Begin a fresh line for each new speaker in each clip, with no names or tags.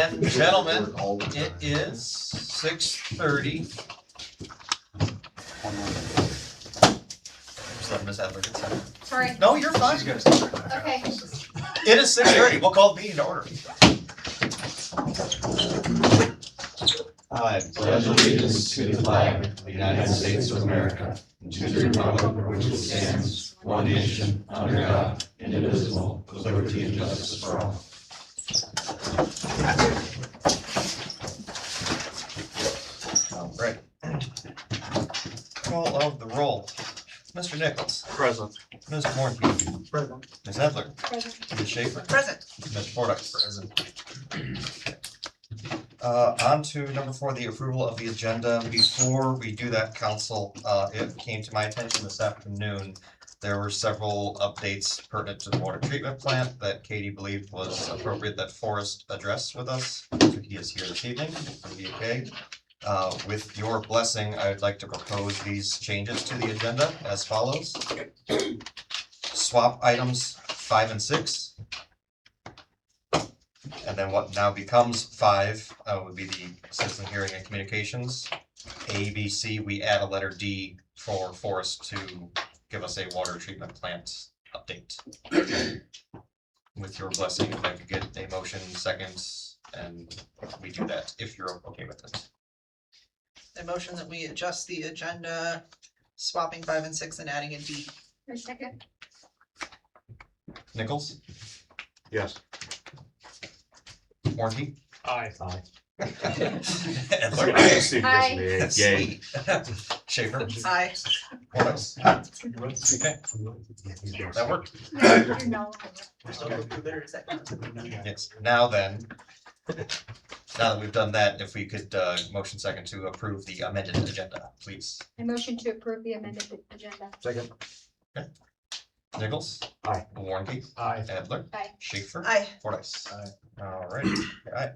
and gentlemen, it is 6:30. Just let Ms. Adler get started.
Sorry.
No, you're fine.
Okay.
It is 6:30. We'll call the meeting to order. I
pledge allegiance to the flag of the United States of America, and to the republic for which it stands, one nation, under God, indivisible, with liberty and justice for all.
All right. Call of the roll. Mr. Nichols.
Present.
Ms. Mornke.
Present.
Ms. Edler.
Present.
Ms. Schaefer.
Present.
Ms. Fordyce. Present. On to number 4, the approval of the agenda. Before we do that, council, it came to my attention this afternoon. There were several updates pertinent to the water treatment plant that Katie believed was appropriate that Forrest address with us. He is here this evening. It'll be okay. With your blessing, I'd like to propose these changes to the agenda as follows. Swap items 5 and 6. And then what now becomes 5 would be the citizen hearing and communications. A, B, C, we add a letter D for Forrest to give us a water treatment plant update. With your blessing, if I could get a motion seconds, and we do that if you're okay with it.
A motion that we adjust the agenda, swapping 5 and 6 and adding a D.
For a second.
Nichols,
Yes.
Warnke,
Aye. Aye.
Edler,
Aye.
Yay. Schaefer,
Aye.
Fordyce. Okay, that worked.
You're no.
Yes, now then, now that we've done that, if we could motion second to approve the amended agenda, please.
I motion to approve the amended agenda.
Second.
Nichols?
Aye.
Warnke?
Aye.
Edler?
Aye.
Schaefer?
Aye.
Fordyce? Alrighty, alright.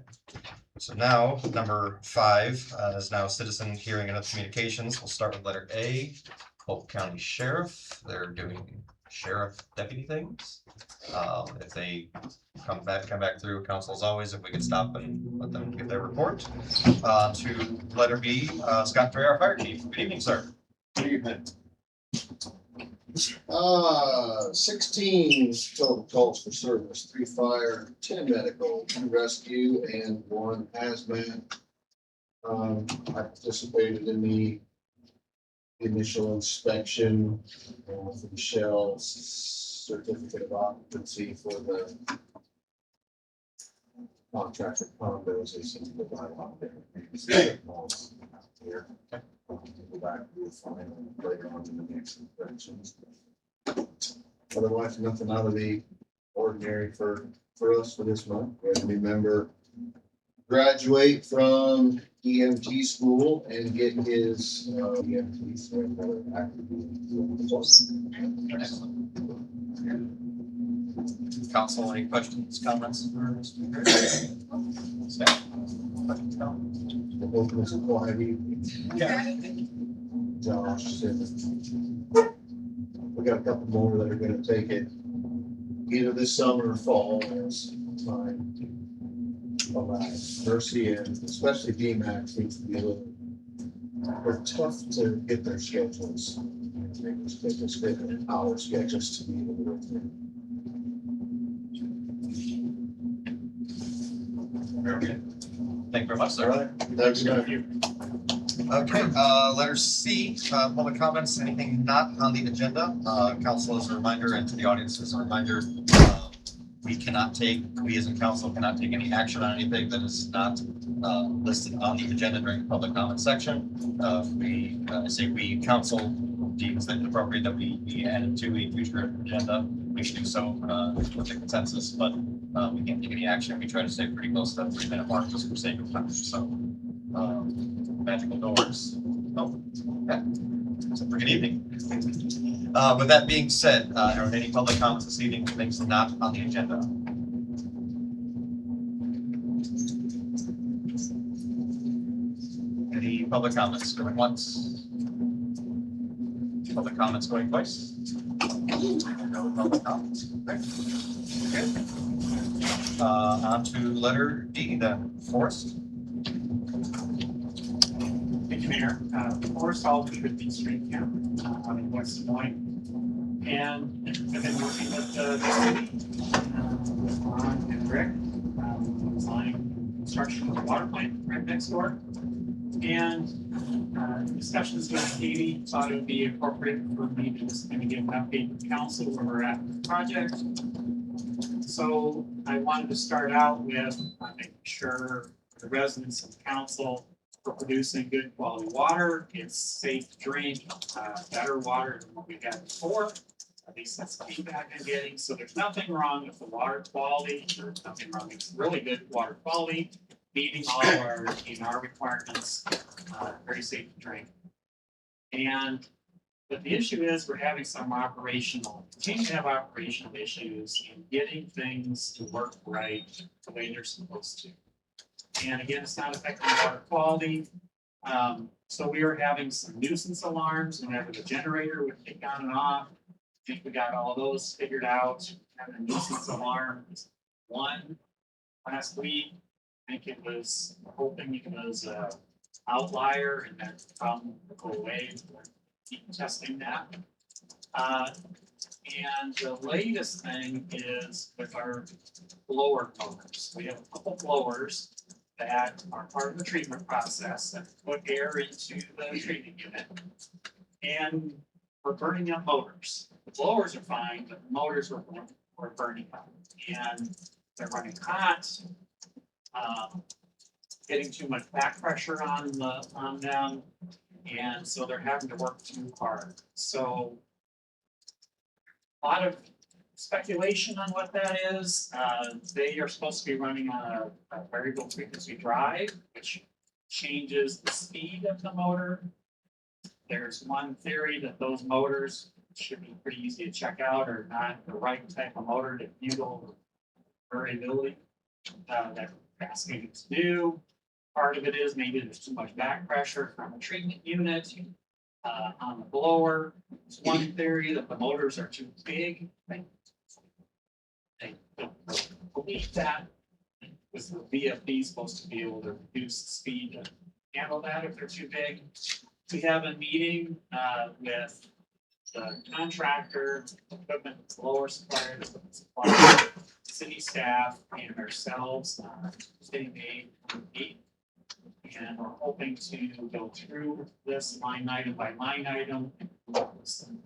So now, number 5 is now citizen hearing and other communications. We'll start with letter A, Polk County Sheriff. They're doing sheriff deputy things. If they come back through, council as always, if we could stop and let them give their report. To letter B, Scott Drey, our fire chief. Good evening, sir.
Good evening. 16 total calls for service, 3 fire, 10 medical, 2 rescue, and 1 hazmat. I participated in the initial inspection for the Shell's certificate of occupancy for the contracted condos. They seem to provide a lot there. Here. Go back to the final later on in the next inspections. Otherwise, nothing out of the ordinary for us for this month. We had a new member graduate from EMT school and get his EMT certificate
Council, any questions, comments? Staff? Questions, comments?
The open is a quiet evening. Josh said we got a couple more that are gonna take it either this summer or fall as time allows. Mercy and especially DMAX needs to be a little, they're tough to get their schedules. They just fit in our schedules to be able to work through.
Very good. Thank you very much, sir.
Thanks, guys.
Okay, letter C, public comments, anything not on the agenda. Council as a reminder, and to the audience as a reminder, we as in council cannot take any action on anything that is not listed on the agenda during the public comment section. We council deems that appropriate that we add it to a future agenda. We should do so with the consensus, but we can't take any action. We try to stay pretty close to that 3-minute mark just for sake of time. So magical doors. Oh, yeah. So good evening. With that being said, are there any public comments this evening for things not on the agenda? Any public comments going once? Public comments going twice? No public comments. Okay. On to letter D then, Forrest.
Thank you, Mayor. Forrest Aldridge with the Street Camp out in West Des Moines. And I've been working with the city, with Ron and Rick, design construction of the water plant right next door. And discussions with Katie thought it would be appropriate for me to just kind of give an update to council where we're at with the project. So I wanted to start out with making sure the residents and council are producing good quality water. It's safe to drink, better water than what we had before. At least that's the feedback I'm getting. So there's nothing wrong with the water quality. There's nothing wrong. It's really good water quality, meeting all our requirements, very safe to drink. But the issue is we're having some continue to have operational issues in getting things to work right the way they're supposed to. And again, it's not affecting water quality. So we are having some nuisance alarms whenever the generator would kick on and off. I think we got all those figured out. Having a nuisance alarm one last week. I think it was hoping it was an outlier and that the problem would go away. We're keep testing that. And the latest thing is with our blower motors. We have a couple blowers that are part of the treatment process that put air into the treatment unit. And we're burning up motors. The blowers are fine, but the motors were burning up. And they're running hot. Getting too much back pressure on them, and so they're having to work too hard. So a lot of speculation on what that is. They are supposed to be running on a variable frequency drive, which changes the speed of the motor. There's one theory that those motors should be pretty easy to check out are not the right type of motor to handle variability that we're asking it to do. Part of it is maybe there's too much back pressure from a treatment unit on the blower. It's one theory that the motors are too big. They don't believe that. Because the VFD is supposed to be able to reduce the speed to handle that if they're too big. We have a meeting with the contractor, equipment blower supplier, the equipment supplier, city staff, and ourselves. City made meet. And we're hoping to go through this line item by line item and come up with some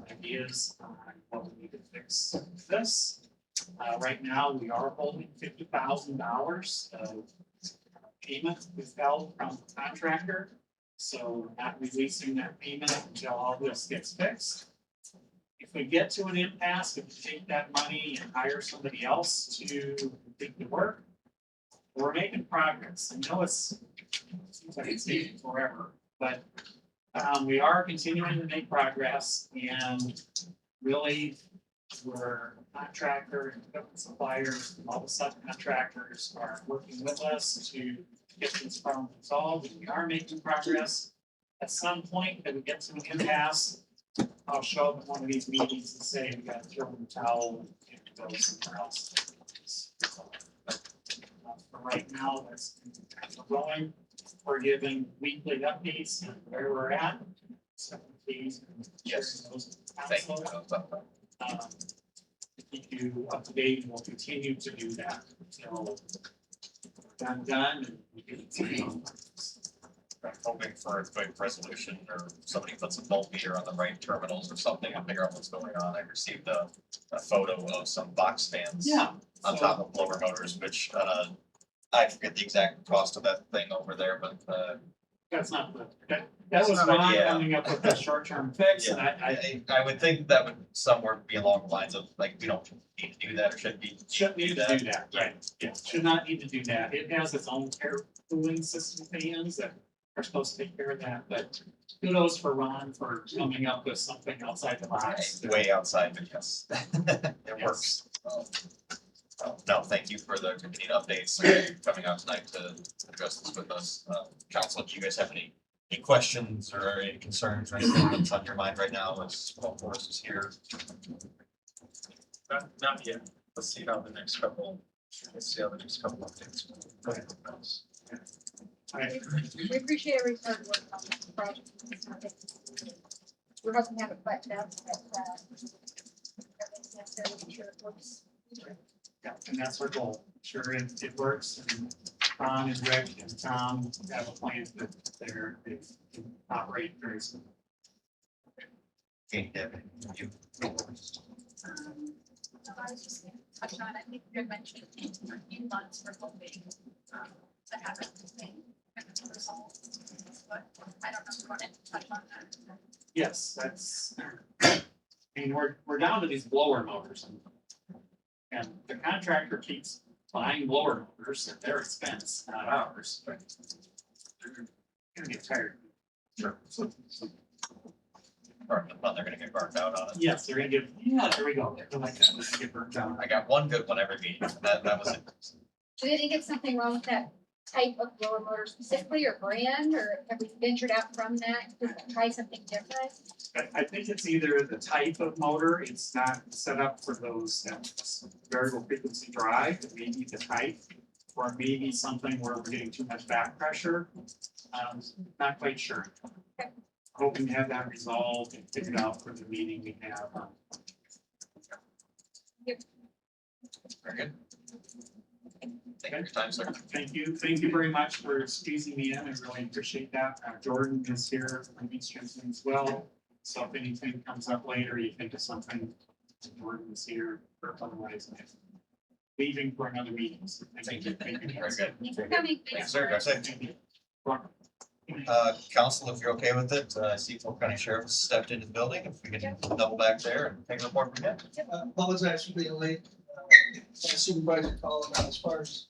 ideas on what we need to fix this. Right now, we are holding $50,000 of payment withheld from the contractor. So we're not releasing that payment until all this gets fixed. If we get to an impasse, we can take that money and hire somebody else to complete the work. We're making progress. I know it seems like it's taking forever, but we are continuing to make progress, and really we're contractor and equipment suppliers and all the subcontractors are working with us to get this problem resolved, and we are making progress. At some point, if we get to an impasse, I'll show up at one of these meetings and say we got to throw in the towel and go somewhere else. For right now, that's going. We're giving weekly updates on where we're at. So please,
Yes.
thank you. Keep you up to date, and we'll continue to do that until we're done, and we can see.
I'm hoping for a quick resolution or somebody puts a multimeter on the right terminals or something and figure out what's going on. I received a photo of some box fans
Yeah.
on top of blower motors, which I forget the exact cost of that thing over there, but
That's not the, that
That's
was
not
Ron
yeah.
coming up with a short-term fix, and
I would think that would somewhere be along the lines of like, we don't need to do that or shouldn't be.
shouldn't need to do that, right? Yeah, should not need to do that. It has its own air cooling system fans that are supposed to take care of that, but kudos for Ron for coming up with something outside the box.
Way outside, but yes, it works. No, thank you for the continued updates, coming out tonight to address this with us. Council, do you guys have any questions or any concerns or anything that's on your mind right now as well, Forrest is here?
Not yet. let's see how the next couple of things.
We appreciate every hard work on this project. We're hoping to have it buttoned up, but, everything's necessary to make sure it works.
Yeah, and that's our goal. Sure, it works. And Ron and Rick and Tom have a plan that they can operate very smoothly.
Okay, Deb, you.
I was just gonna touch on, I think you had mentioned in months for hoping, that happens to me. But I don't know if you wanted to touch on that.
Yes, that's, I mean, we're down to these blower motors. And the contractor keeps buying blower motors at their expense, not ours. But they're gonna get tired.
Sure. Or, well, they're gonna get burned out on it.
Yes, they're gonna get, yeah, there we go. I like that. Let's get burnt down.
I got one good one every meeting. That was it.
Do they think it's something wrong with that type of blower motor specifically, or brand, or have we ventured out from that to try something different?
I think it's either the type of motor, it's not set up for those variable frequency drive, it may be the type, or maybe something where we're getting too much back pressure. Not quite sure. Hoping to have that resolved and figured out for the meeting we have.
Very good. Thank you for your time, sir.
Thank you very much for squeezing me in, I really appreciate that. Jordan is here, from East Jensen as well, so if anything comes up later, you think of something, Jordan is here, or otherwise, I'm leaving for another meeting. So
Thank you.
Thank you.
Very good.
Thanks for coming.
Thanks, sir. That's it.
Thank you.
Council, if you're okay with it, I see Polk County Sheriff has stepped into the building. If we can double back there and take a report from him.
Apologize for being late. Supervisor called about as far as.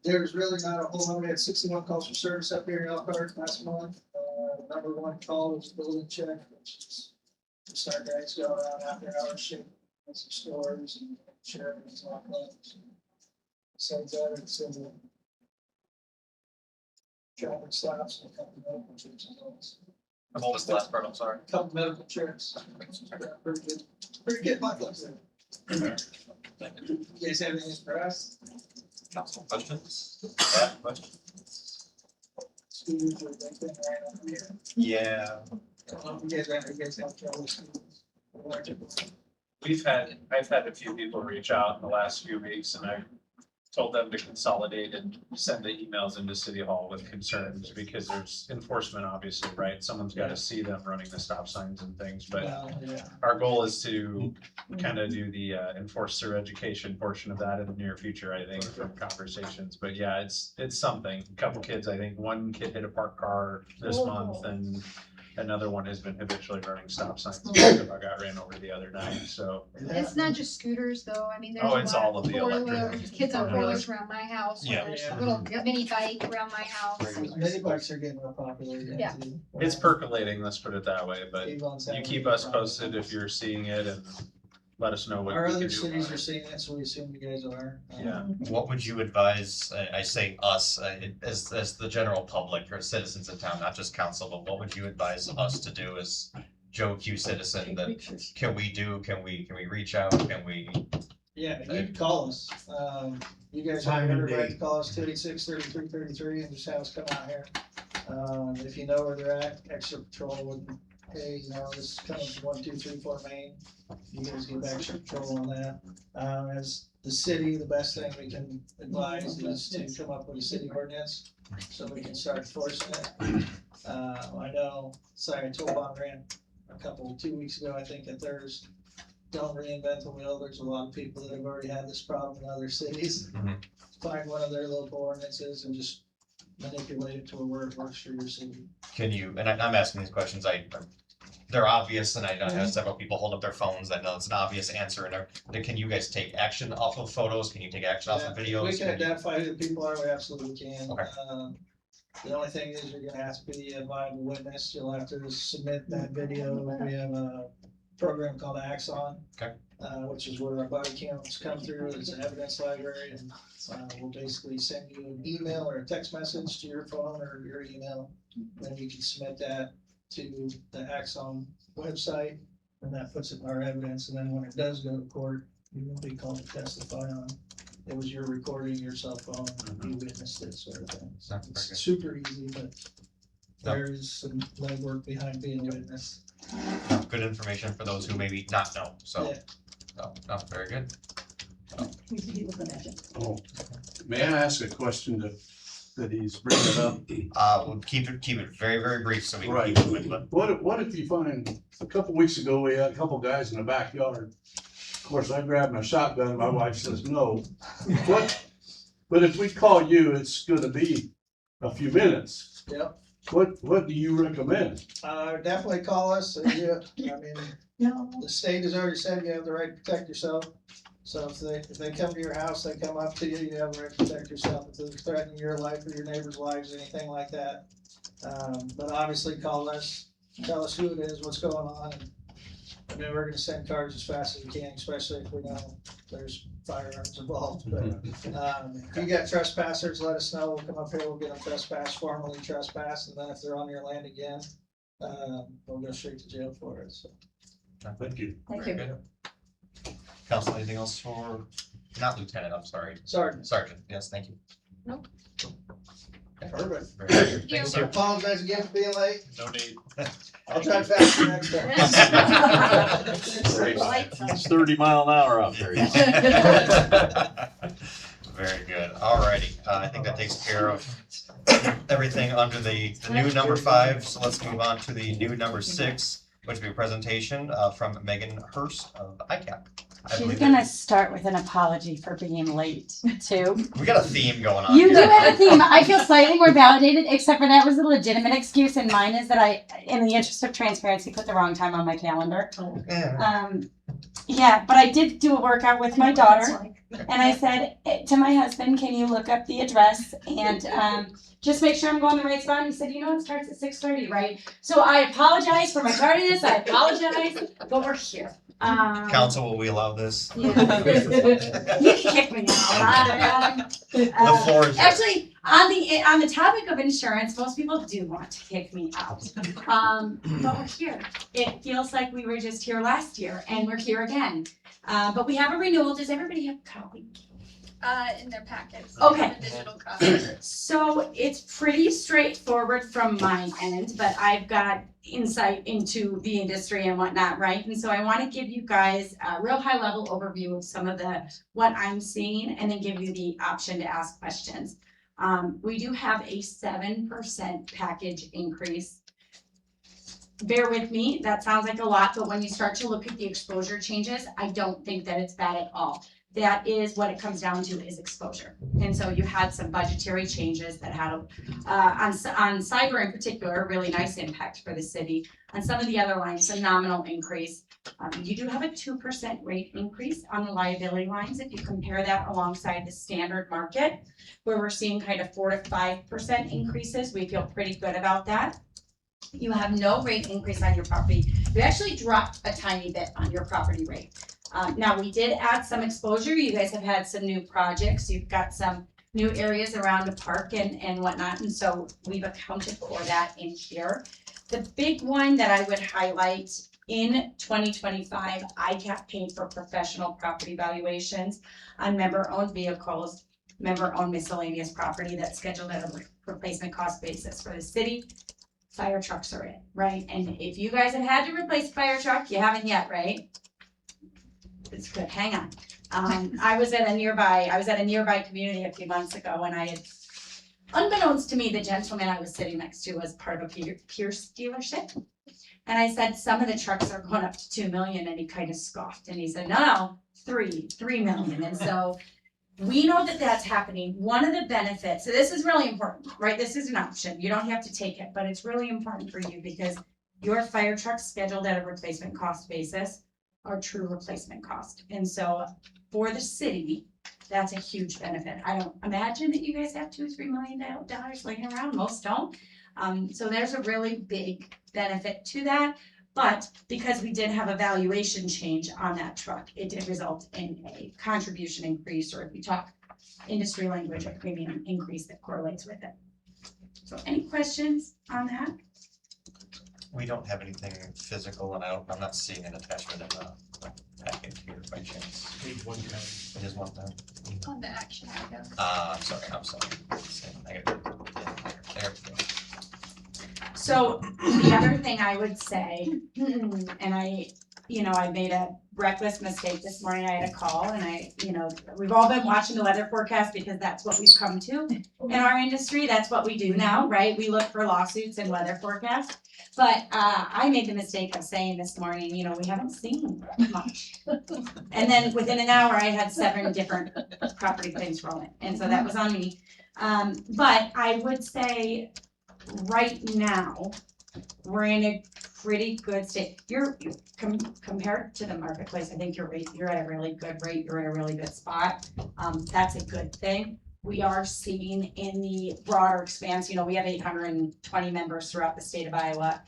There's really not a whole lot. We had 61 calls for service up here in Elkhart last month. Number one call was building check, which is just our guys go around after hours, shaking some stores and sharing and all that. Besides that, it's in the traffic stops and a couple of medical trips and those.
What was the last part? I'm sorry.
Couple medical trips. Pretty good month up there. You guys have anything for us?
Council questions? Yeah, questions?
Schools or anything right up here?
Yeah.
You guys have trouble with schools?
I've had a few people reach out in the last few weeks and I told them to consolidate and send the emails into City Hall with concerns because there's enforcement, obviously, right? Someone's got to see them running the stop signs and things, but
Well, yeah.
our goal is to kind of do the enforcer education portion of that in the near future, I think, from conversations. But yeah, it's something. A couple kids, I think one kid hit a parked car this month and another one has been habitually running stop signs. I got ran over the other night, so.
It's not just scooters though, I mean, there's a
Oh,
lot
it's all of the
four-wheelers,
electric.
kids on four-wheelers around my house,
Yeah.
there's a little mini bike around my house.
Mini bikes are getting real popular again
Yeah.
too.
It's percolating, let's put it that way, but
Avon's
you
having
keep
a
us
problem.
posted if you're seeing it and let us know what
Our
we can
other
do
cities
about
are
it.
seeing it, so we assume you guys are.
Yeah.
What would you advise, I say us, as the general public or citizens in town, not just council, but what would you advise us to do as Joe Q citizen that can we reach out, can we?
Yeah, you can call us. You guys have
Time and
every right to
date.
call us 286-3333 and just have us come out here. If you know where they're at, extra patrol would, hey, you know, this is coming from 1, 2, 3, 4 Main. You guys give extra patrol on that. As the city, the best thing we can advise is to come up with a city ordinance so we can start enforcing it. I know, sorry, I told Von Rand 2 weeks ago, I think at theirs, don't reinvent the wheel. There's a lot of people that have already had this problem in other cities.
Mhm.
Find one of their local ordinances and just manipulate it to where it works for your city.
Can you, and I'm asking these questions, they're obvious, and I have several people hold up their phones, I know it's an obvious answer, and can you guys take action off of photos, can you take action off of
Yeah,
videos?
We can identify who the people are, we absolutely can.
Okay.
The only thing is you're gonna have to be a viable witness, you'll have to submit that video, we have a program called Axon.
Okay.
Which is where our body cams come through, it's an evidence library, and we'll basically send you an email or a text message to your phone or your email. Then you can submit that to the Axon website, And that puts it in our evidence, and then when it does go to court, you will be called to testify on, it was your recording, your cell phone, you witnessed it, sort of thing. So
Very
it's
good.
super easy, but
Yep.
there is some legwork behind being a witness.
No, good information for those who maybe not know, so,
Yeah.
no, very good.
Oh, may I ask a question that he's bringing up?
We'll keep it very, very brief so we can
Right.
keep moving, but
What if you find, a couple weeks ago, we had a couple guys in the backyard. Of course, I grabbed my shotgun, my wife says no. But if we call you, it's gonna be a few minutes.
Yep.
What do you recommend?
Definitely call us, I mean, the state has already said you have the right to protect yourself. So if they come to your house, they come up to you, you have the right to protect yourself, if they're threatening your life or your neighbor's lives, anything like that. But obviously call us, tell us who it is, what's going on. I mean, we're gonna send cars as fast as we can, especially if we know there's firearms involved, but, if you got trespassers, let us know, we'll come up here, we'll get them trespassed, formally trespassed, and then if they're on your land again, we'll go straight to jail for it, so.
Thank you.
Thank
very good. Council, anything else for, not lieutenant, I'm sorry,
Sorry,
sergeant, yes, thank you.
Nope.
Okay,
perfect.
very good. Thank you,
I
sir.
apologize again for being late,
No need.
I'll try faster next time.
It's 30-mile-an-hour out there.
Very good, alrighty, I think that takes care of everything under the new number 5, so let's move on to the new number 6, which will be a presentation from Megan Hirst of ICAP. I
She's
believe
gonna start with an apology for being late too.
we got a theme going on
You
here.
do have a theme. I feel slightly more validated, except for that was a legitimate excuse, and mine is that I, in the interest of transparency, put the wrong time on my calendar.
Yeah.
Yeah, but I did do a workout with my daughter, and I said to my husband, "Can you look up the address and just make sure I'm going the right spot?" And he said, "You know, it starts at 6:30, right?" So I apologize for my tardiness. I apologize, but we're here.
Council, will we allow this?
Yeah. You can kick me out.
The floor is yours.
Actually, on the topic of insurance, most people do want to kick me out. But we're here. It feels like we were just here last year, and we're here again. But we have a renewal. Does everybody have a copy?
In their packets.
Okay.
They have a digital copy.
So it's pretty straightforward from my end, but I've got insight into the industry and whatnot, right? And so I want to give you guys a real high level overview of some of what I'm seeing, and then give you the option to ask questions. We do have a 7% package increase. Bear with me, that sounds like a lot, but when you start to look at the exposure changes, I don't think that it's bad at all. That is what it comes down to, is exposure. And so you had some budgetary changes that had, on cyber in particular, a really nice impact for the city. On some of the other lines, a nominal increase. You do have a 2% rate increase on the liability lines. If you compare that alongside the standard market, where we're seeing kind of 4 to 5% increases, we feel pretty good about that. You have no rate increase on your property. You actually dropped a tiny bit on your property rate. Now, we did add some exposure. You guys have had some new projects. You've got some new areas around the park and whatnot. And so we've accounted for that in here. The big one that I would highlight in 2025, ICAP paid for professional property valuations on member-owned vehicles, member-owned miscellaneous property that's scheduled at a replacement cost basis for the city. Fire trucks are it, right? And if you guys have had to replace a fire truck, you haven't yet, right? It's good, hang on. I was at a nearby community a few months ago, and I had, unbeknownst to me, the gentleman I was sitting next to was part of a Hirst dealership. And I said, some of the trucks are going up to 2 million, and he kind of scoffed, and he said, no, 3 million. And so we know that that's happening. One of the benefits, so this is really important, right? This is an option. You don't have to take it, but it's really important for you because your fire truck's scheduled at a replacement cost basis, or true replacement cost. And so for the city, that's a huge benefit. I don't imagine that you guys have $2 or $3 million laying around. Most don't. So there's a really big benefit to that. But because we did have a valuation change on that truck, it did result in a contribution increase, or if you talk industry language, a premium increase that correlates with it. So any questions on that?
We don't have anything physical, and I'm not seeing an attachment in the packet here by chance. It is one time.
On the action item.
I'm sorry. I got it. There we go.
So the other thing I would say, and I made a reckless mistake this morning. I had a call and we've all been watching the weather forecast because that's what we've come to in our industry. That's what we do now, right? We look for lawsuits and weather forecasts. But I made the mistake of saying this morning, we haven't seen much. And then within an hour, I had 7 different property claims from it. And so that was on me. But I would say right now, we're in a pretty good state. You're compared to the marketplace, I think you're at a really good rate, you're in a really good spot. That's a good thing. We are seeing in the broader expanse, we have 820 members throughout the state of Iowa.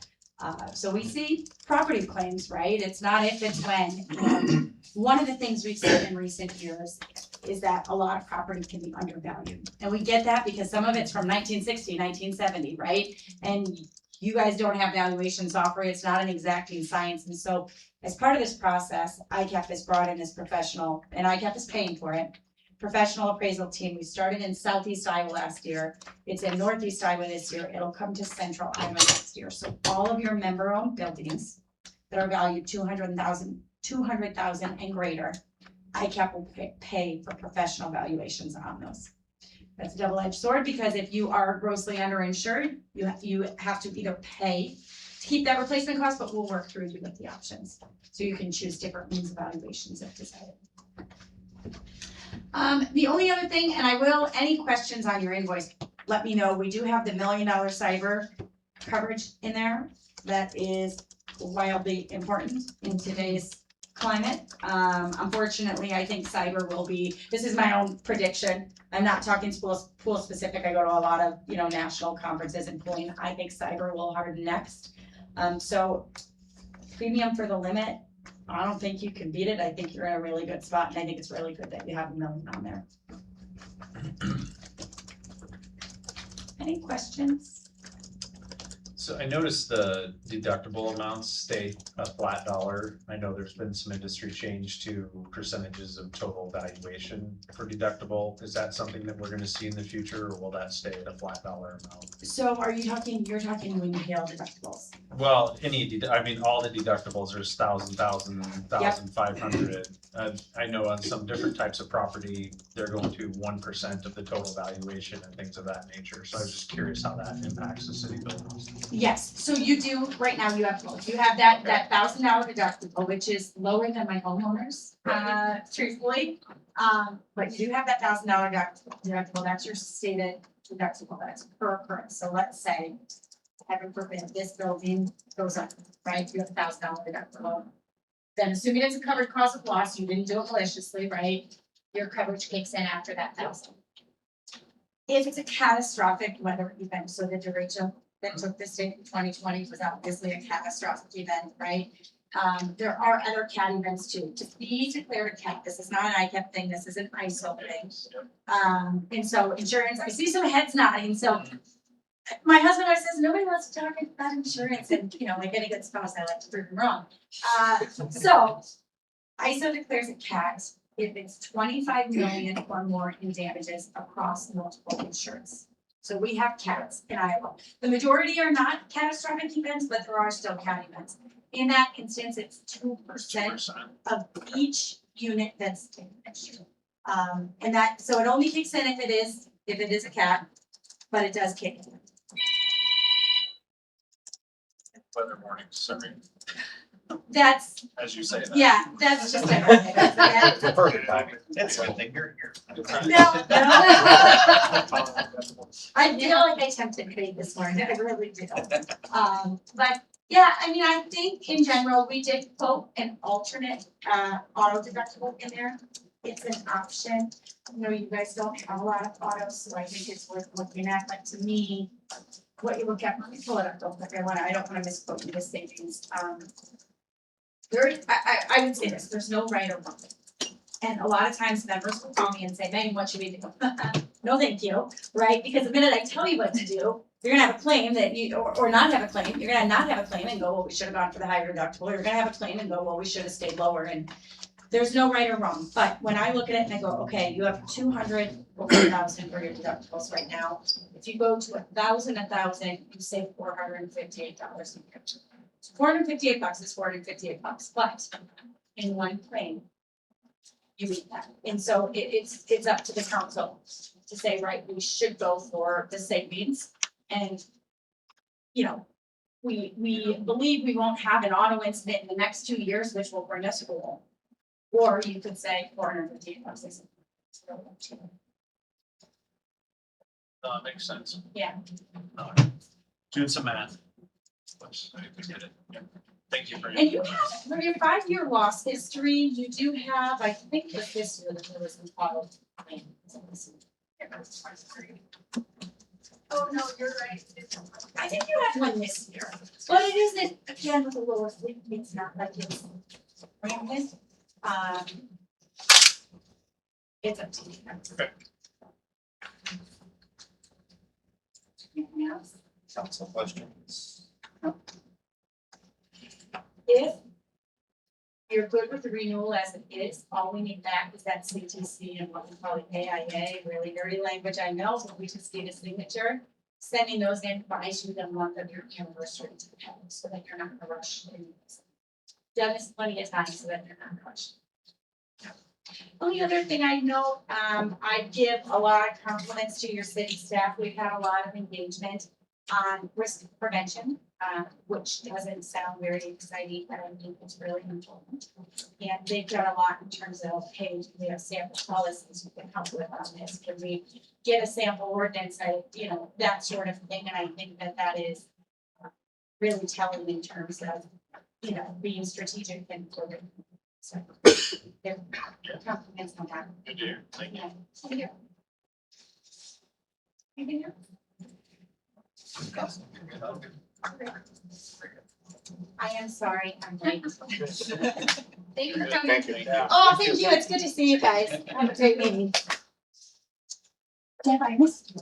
So we see property claims, right? It's not if, it's when. One of the things we've seen in recent years is that a lot of property can be undervalued. And we get that because some of it's from 1960, 1970, right? And you guys don't have valuation software. It's not an exacting science. And so as part of this process, ICAP has brought in this professional, and ICAP is paying for it, professional appraisal team. We started in Southeast Iowa last year. It's in Northeast Iowa this year. It'll come to Central Iowa next year. So all of your member-owned buildings that are valued 200,000 and greater, ICAP will pay for professional valuations on those. That's a double-edged sword because if you are grossly underinsured, you have to either pay to keep that replacement cost, but we'll work through you with the options. So you can choose different means of valuations if decided. The only other thing, and any questions on your invoice, let me know. We do have the $1 million cyber coverage in there. That is wildly important in today's climate. Unfortunately, I think cyber will be, this is my own prediction. I'm not talking pool specific. I go to a lot of, national conferences and pooling. I think cyber will harden next. So premium for the limit, I don't think you can beat it. I think you're in a really good spot, and I think it's really good that you have $1 million on there. Any questions?
So I noticed the deductible amounts stay a flat dollar. I know there's been some industry change to percentages of total valuation for deductible. Is that something that we're gonna see in the future, or will that stay at a flat dollar amount?
So you're talking when you pay all deductibles?
Well, all the deductibles are 1,000, 1,500. I know on some different types of property, they're going to 1% of the total valuation and things of that nature. So I was just curious how that impacts the city buildings.
Yes, so you do, right now you have both. You have that $1,000 deductible, which is lower than my homeowners, truthfully. But you do have that $1,000 deductible, that's your stated deductible, that's per occurrence. So let's say, heaven forbid, this building goes up, right? You have $1,000 deductible. Then assuming it's a covered cause of loss, you didn't do it maliciously, right? Your coverage kicks in after that $1,000. If it's a catastrophic weather event, so the derecho that took the state in 2020 was obviously a catastrophic event, right? There are other CAT events too. To be declared a CAT, this is not an ICAP thing, this is an ISO thing. And so insurance, I see some heads nodding, so my husband always says, nobody wants to talk about insurance, and like any good spouse, I like to prove them wrong. So ISO declares a CAT if it's 25 million or more in damages across multiple insurance. So we have CATs in Iowa. The majority are not catastrophic events, but there are still CAT events. In that instance, it's 2% of each unit that's insured. And that, so it only kicks in if it is a CAT, but it does kick in.
Weather warning, sorry,
That's,
as you say that.
yeah, that's just like,
It's the perfect timing. It's a good thing you're here.
no. I feel like I tempted fate this morning, I really did. But yeah, I think in general, we did quote an alternate auto deductible in there. It's an option. You guys don't have a lot of autos, so I think it's worth looking at, but to me, what you look at, let me pull it up, I don't wanna misquote you the savings. I would say this, there's no right or wrong. And a lot of times members will call me and say, Megan, what should we do? no thank you, right? Because the minute I tell you what to do, you're gonna have a claim that you, or not have a claim, you're gonna not have a claim and go, well, we should have gone for the higher deductible, you're gonna have a claim and go, well, we should have stayed lower, and there's no right or wrong, but when I look at it and I go, okay, you have 200 over 1,000 for your deductibles right now. If you go to 1,000, you save $458. $458 is $458, but in one claim, you meet that. And so it's up to the council to say, right, we should go for the savings. And, you know, we believe we won't have an auto incident in the next 2 years, which will bring us home. Or you could say $458 is.
Makes sense.
Yeah.
Doing some math. Which I get it. Yeah. Thank you for.
And you have, for your 5-year loss history, you do have, I think that this year that there was an auto claim.
Oh, no, you're right.
I think you had one this year, but it isn't, again, with the lower sleep, it's not like it's rampant. It's up to you.
Okay.
Anything else?
Council questions?
If you're good with the renewal as it is, all we need back is that CTC and what we call the AIA, really dirty language, I know, but we just need a signature. Sending those in buys you the month of your anniversary to the county, so that you're not in a rush. Done this plenty of times so that you're not in a rush. Only other thing I know, I give a lot of compliments to your city staff. We've had a lot of engagement on risk prevention, which doesn't sound very exciting, but I think it's really important. And they've done a lot in terms of, hey, we have sample policies we can help with on this. Can we get a sample ordinance, that sort of thing. And I think that is really telling in terms of, being strategic and forward. So, they're compliments on that.
Good to hear. Thank you.
Yeah. Thank you. Anything else? I am sorry, I'm late.
Thank you for coming.
Thank you.
Oh, thank you, it's good to see you guys. Have a great meeting. Deb, I missed you.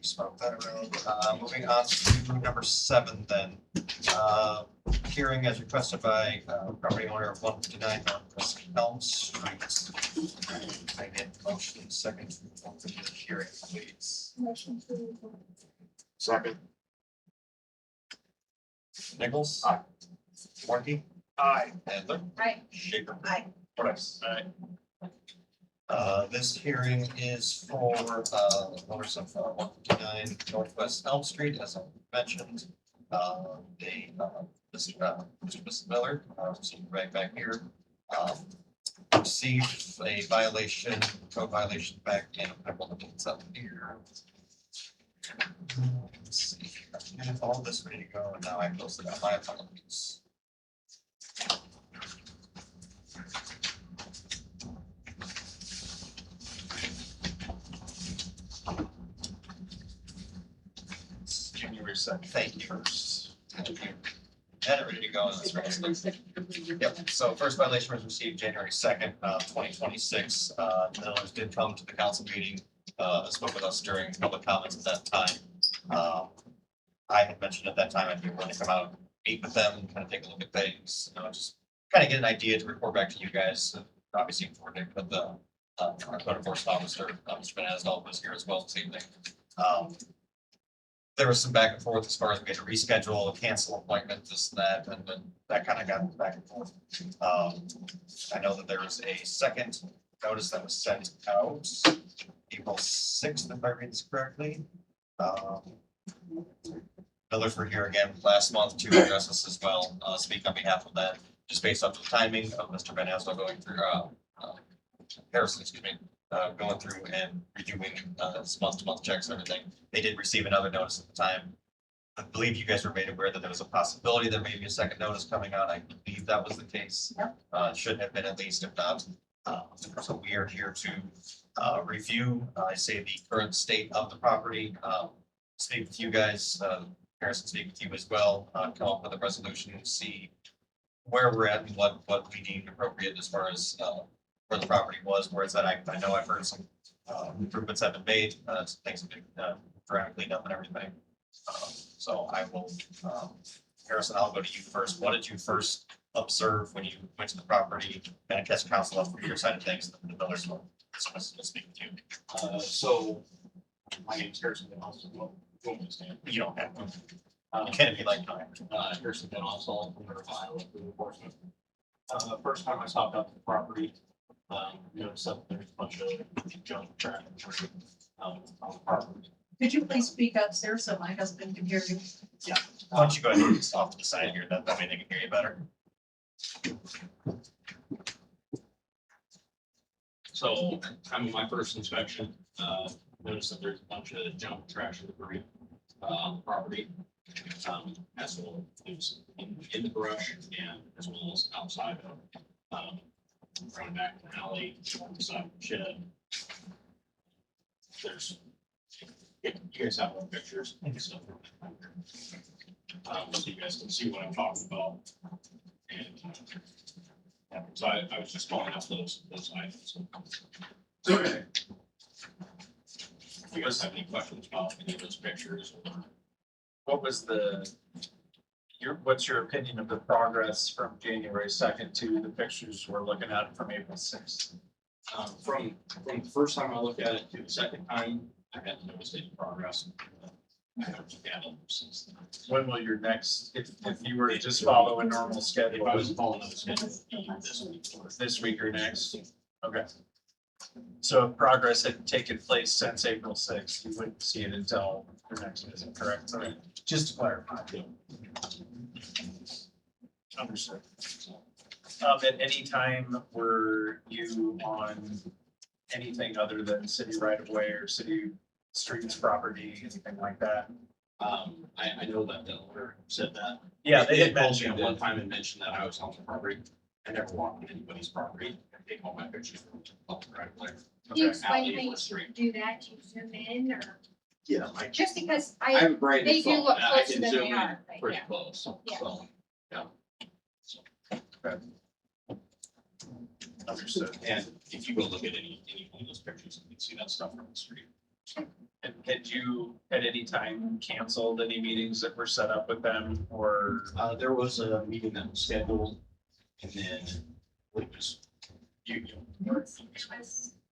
Spoke that around. Moving on to number 7 then. Hearing as requested by property owner of 159 Northwest Elm Street. I get motion second to open the hearing, please.
Motion to.
Second.
Nichols?
Aye.
Markey?
Aye.
Adler?
Aye.
Schaefer?
Aye.
Price?
Aye.
This hearing is for, owners of 159 Northwest Elm Street, as I mentioned. Mr. Miller, sitting right back here, received a violation, code violation back in, I will look it up here. Let's see, I have all this ready to go, and now I closed it out, my apologies.
January 2nd.
Thank you, Hirst. Thank you. Had it ready to go. Yep, so first violation was received January 2nd, 2026. The owners did come to the council meeting, spoke with us during public comments at that time. I had mentioned at that time, I'd be willing to come out, meet with them, kind of take a look at things, just kind of get an idea to report back to you guys. Obviously, coordinate with the our code enforcement officer, Mr. Benasdal was here as well this evening. There was some back and forth as far as we had to reschedule, cancel appointment, this and that, and then that kind of got back and forth. I know that there was a second notice that was sent out April 6th, if I read this correctly. Millers were here again last month to address us as well, speak on behalf of that, just based off the timing of Mr. Van Asdel going through, Harrison, excuse me, going through and redoing his month-to-month checks and everything. They did receive another notice at the time. I believe you guys were made aware that there was a possibility there may be a second notice coming out. I believe that was the case. Should have been at least, if not. So we are here to review, I say, the current state of the property. Speak with you guys, Harrison speak with you as well, come up with a resolution and see where we're at and what we deem appropriate as far as, where the property was, where it's at. I know I've heard some, improvements have been made, some things have been, ground cleaned up and everything. So I will, Harrison, I'll go to you first. What did you first observe when you went to the property? Kind of catch council up from your side of things, the builders will, we'll speak with you.
So, my name's Harrison Van Osel. What was his name?
You don't have, you can't be like,
Harrison Van Osel, from Iowa, for enforcement. First time I stopped up the property, noticed that there's a bunch of junk trash, on the property.
Could you please speak up, sir, so my husband can hear you?
why don't you go ahead and just off to the side here, that way they can hear you better.
So, on my first inspection, noticed that there's a bunch of junk, trash, and debris, on the property. As well as in the brush and as well as outside of, running back in the alley, on the side of the shed. There's, you guys have more pictures and stuff. So you guys can see what I'm talking about. And so I was just calling out those items. If you guys have any questions about any of those pictures?
What was what's your opinion of the progress from January 2nd to the pictures we're looking at from April 6th?
From the first time I looked at it to the second time, I hadn't noticed any progress. I haven't looked at it since then.
When will your next, if you were to just follow a normal
If
schedule,
I was following the schedule,
this week or next? Okay. So if progress had taken place since April 6th, you wouldn't see it until your next visit, correct? Okay. Just to clarify. Understood. At any time, were you on anything other than city right of way or city streets property, anything like that?
I know that the owner said that.
Yeah, they had
called me
mentioned
at one
it.
time and mentioned that I was on the property. I never walked on anybody's property. I take all my pictures from the right away.
Can you
Okay.
explain
Alley
how
or
you
street.
do that? Do you zoom in or
Yeah,
just because
I
I,
have a bright
they do
phone.
look
I
closer
can
than
zoom
they
in
are, but
pretty
yeah.
close,
Yeah.
so, yeah.
Understood.
And if you go look at any one of those pictures, you can see that stuff from the street.
And had you at any time canceled any meetings that were set up with them or?
There was a meeting that was scheduled and then it was,
It was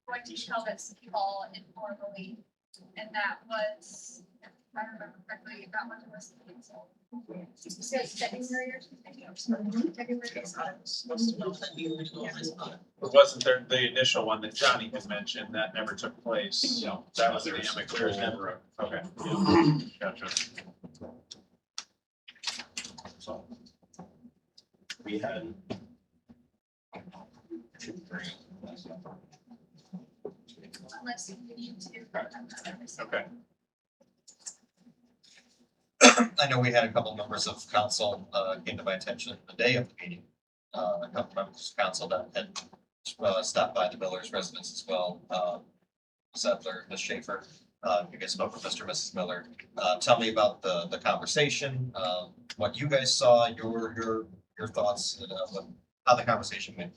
going to be held at City Hall informally, and that was, if I remember correctly, that one was canceled. You said February or something? February or something.
But wasn't there the initial one that Johnny had mentioned that never took place?
Yeah.
That was the
There's
amicable.
never
Okay. Gotcha.
So we had.
Unless you need to.
Okay.
I know we had a couple members of council, came to my attention the day of the meeting. A couple members of council that had, stopped by the Miller's residence as well. Settler, Ms. Schaefer, you guys spoke with Mr. and Mrs. Miller. Tell me about the conversation, what you guys saw, your thoughts, how the conversation went.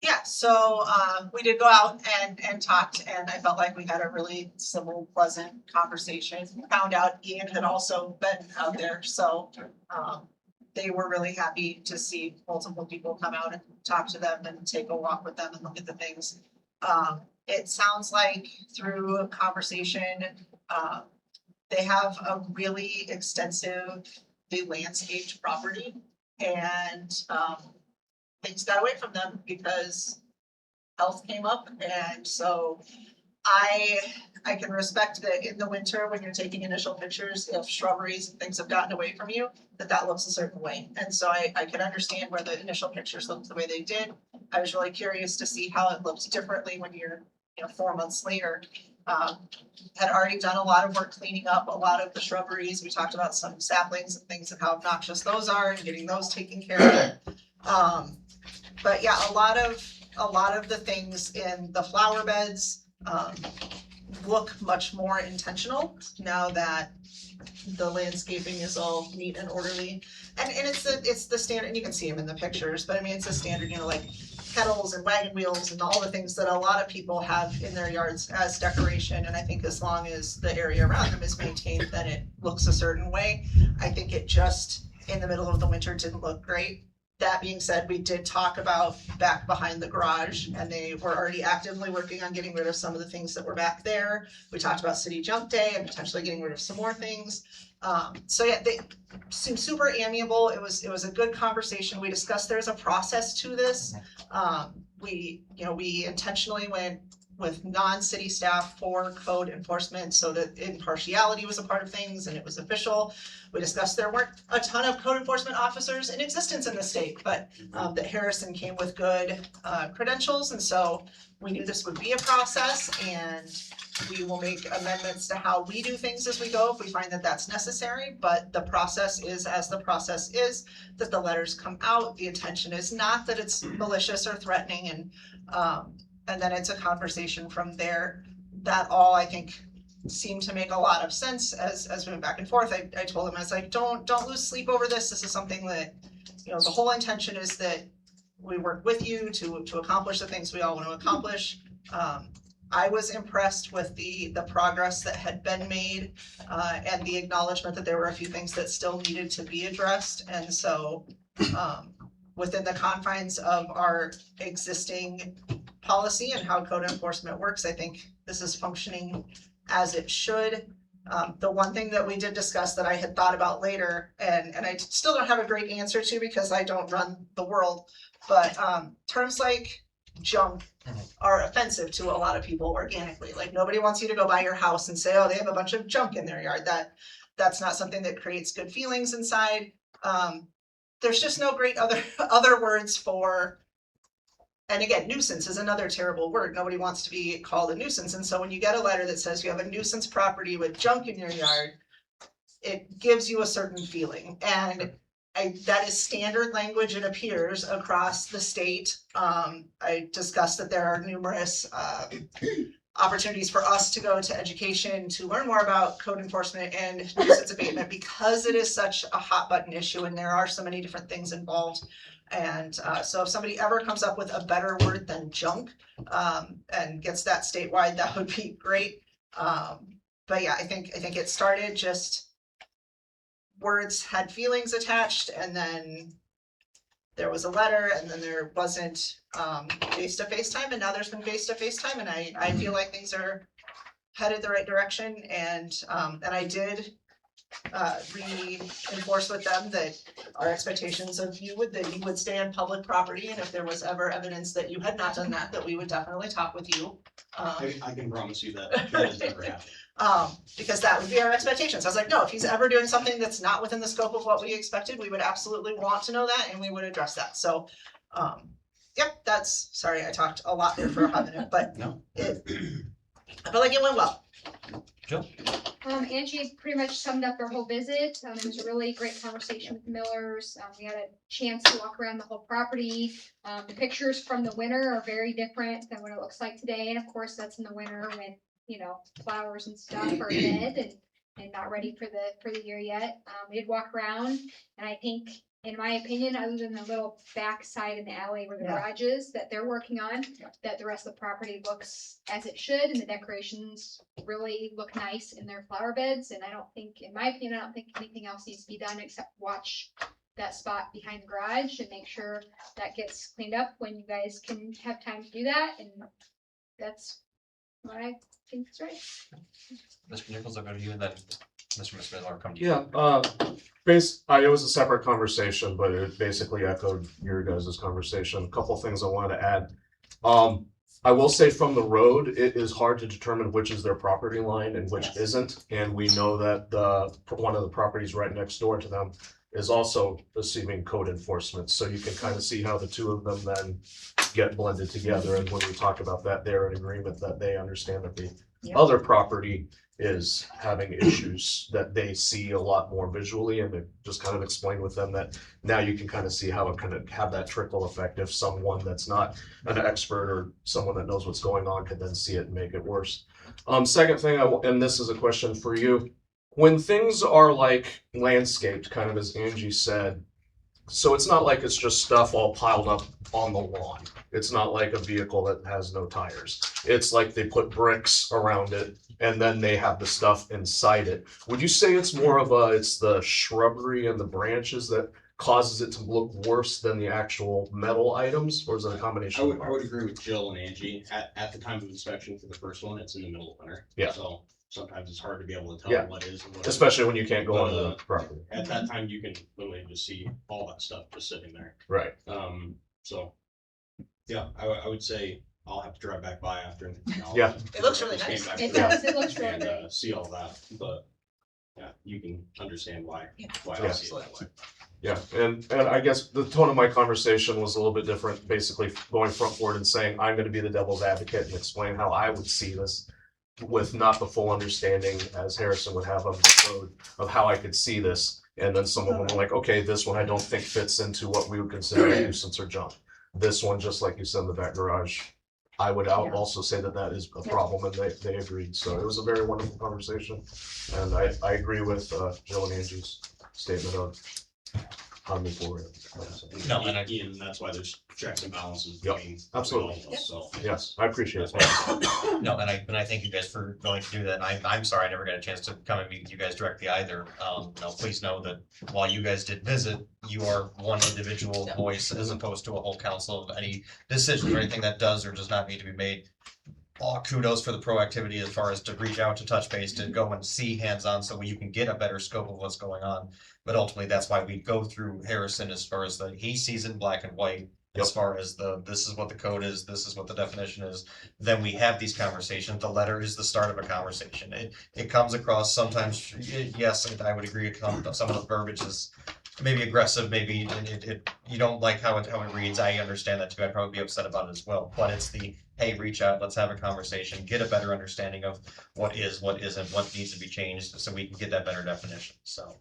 Yeah, so, we did go out and talked, and I felt like we had a really civil, pleasant conversation. Found out Ian had also been out there, so, they were really happy to see multiple people come out and talk to them and take a walk with them and look at the things. It sounds like through a conversation, they have a really extensive, landscaped property, and, things got away from them because health came up, and so I can respect that in the winter, when you're taking initial pictures, if shrubberies and things have gotten away from you, that looks a certain way. And so I can understand where the initial pictures looked the way they did. I was really curious to see how it looks differently when you're, 4 months later. Had already done a lot of work cleaning up a lot of the shrubberies. We talked about some saplings and things and how obnoxious those are and getting those taken care of. But yeah, a lot of the things in the flower beds, look much more intentional now that the landscaping is all neat and orderly. And it's the standard, and you can see them in the pictures, but I mean, it's a standard, you know, like kettles and wagon wheels and all the things that a lot of people have in their yards as decoration. And I think as long as the area around them is maintained, then it looks a certain way. I think it just, in the middle of the winter, didn't look great. That being said, we did talk about back behind the garage, and they were already actively working on getting rid of some of the things that were back there. We talked about City Jump Day and potentially getting rid of some more things. So yeah, they seemed super amiable. It was a good conversation. We discussed there's a process to this. We intentionally went with non-city staff for code enforcement so that impartiality was a part of things and it was official. We discussed there weren't a ton of code enforcement officers in existence in the state, but that Harrison came with good credentials, and so we knew this would be a process, and we will make amendments to how we do things as we go if we find that that's necessary. But the process is as the process is, that the letters come out. The intention is not that it's malicious or threatening, and then it's a conversation from there. That all, I think, seemed to make a lot of sense as we went back and forth. I told him, I was like, don't lose sleep over this. This is something that, you know, the whole intention is that we work with you to accomplish the things we all want to accomplish. I was impressed with the progress that had been made, and the acknowledgement that there were a few things that still needed to be addressed. And so, within the confines of our existing policy and how code enforcement works, I think this is functioning as it should. The one thing that we did discuss that I had thought about later, and I still don't have a great answer to because I don't run the world, but terms like junk are offensive to a lot of people organically. Like, nobody wants you to go by your house and say, oh, they have a bunch of junk in their yard. That's not something that creates good feelings inside. There's just no great other words for. And again, nuisance is another terrible word. Nobody wants to be called a nuisance. And so when you get a letter that says you have a nuisance property with junk in your yard, it gives you a certain feeling. And that is standard language, it appears, across the state. I discussed that there are numerous opportunities for us to go to education to learn more about code enforcement and nuisance abatement, because it is such a hot button issue and there are so many different things involved. And so if somebody ever comes up with a better word than junk, and gets that statewide, that would be great. But yeah, I think it started just words had feelings attached, and then there was a letter, and then there wasn't face-to-face time, and now there's been face-to-face time, and I feel like things are headed the right direction. And I did reinforce with them that our expectations of you that you would stay on public property, and if there was ever evidence that you had not done that we would definitely talk with you.
I can promise you that has never happened.
Because that would be our expectations. I was like, no, if he's ever doing something that's not within the scope of what we expected, we would absolutely want to know that, and we would address that. So, yep, sorry, I talked a lot there for a hot minute, but
No.
I feel like it went well.
Jill?
Angie pretty much summed up our whole visit. It was a really great conversation with the Millers. We had a chance to walk around the whole property. The pictures from the winter are very different than what it looks like today. And of course, that's in the winter when, you know, flowers and stuff are dead and not ready for the year yet. We did walk around, and I think, in my opinion, other than the little back side in the alley where the garage is that they're working on, that the rest of the property looks as it should, and the decorations really look nice in their flower beds. And I don't think, in my opinion, I don't think anything else needs to be done except watch that spot behind the garage and make sure that gets cleaned up when you guys can have time to do that. And that's what I think is right.
Mr. Nichols, I'll go to you, and then Mr. Smith, I'll come to you.
Yeah, it was a separate conversation, but it basically echoed your guys' conversation. A couple things I wanted to add. I will say from the road, it is hard to determine which is their property line and which isn't. And we know that one of the properties right next door to them is also receiving code enforcement. So you can kind of see how the two of them then get blended together. And when we talk about that, they're in agreement that they understand that the
Yep.
other property is having issues that they see a lot more visually, and to just kind of explain with them that now you can kind of see how it kind of have that trickle effect if someone that's not an expert or someone that knows what's going on can then see it and make it worse. Second thing, and this is a question for you. When things are like landscaped, kind of as Angie said, so it's not like it's just stuff all piled up on the lawn. It's not like a vehicle that has no tires. It's like they put bricks around it and then they have the stuff inside it. Would you say it's more of it's the shrubbery and the branches that causes it to look worse than the actual metal items, or is it a combination?
I would agree with Jill and Angie. At the time of inspection for the first one, it's in the middle of winter.
Yeah.
So sometimes it's hard to be able to tell
Yeah.
what is and what
Especially when you can't go
But,
onto the property.
At that time, you can literally just see all that stuff just sitting there.
Right.
So, yeah, I would say I'll have to drive back by after. And,
Yeah.
It looks really
just came
nice.
back
It
from-
does, it looks really
And,
great.
see all that, but, yeah, you can understand why I
Yeah.
see it that way.
Yeah, and I guess the tone of my conversation was a little bit different, basically going front forward and saying, I'm gonna be the devil's advocate and explain how I would see this with not the full understanding as Harrison would have of the code of how I could see this. And then some of them were like, okay, this one I don't think fits into what we would consider a nuisance or junk. This one, just like you said, in the back garage, I would also say that that is a problem, and they agreed. So it was a very wonderful conversation. And I agree with Jill and Angie's statement of how to move forward.
No, and
And that's why there's checks and balances
Yep,
between.
absolutely.
all of us, So.
Yes, I appreciate it.
No, and I thank you guys for going to do that. I'm sorry I never got a chance to come and meet with you guys directly either. Please know that while you guys did visit, you are one individual voice as opposed to a whole council of any decision or anything that does or does not need to be made. All kudos for the proactivity as far as to reach out, to touch base, to go and see hands-on so you can get a better scope of what's going on. But ultimately, that's why we go through Harrison as far as he sees it in black and white. As far as this is what the code is, this is what the definition is, then we have these conversations. The letter is the start of a conversation. It comes across sometimes, yes, and I would agree, some of the verbiage is maybe aggressive, maybe you don't like how it reads. I understand that too. I'd probably be upset about it as well. But it's hey, reach out, let's have a conversation, get a better understanding of what is, what isn't, what needs to be changed, so we can get that better definition. So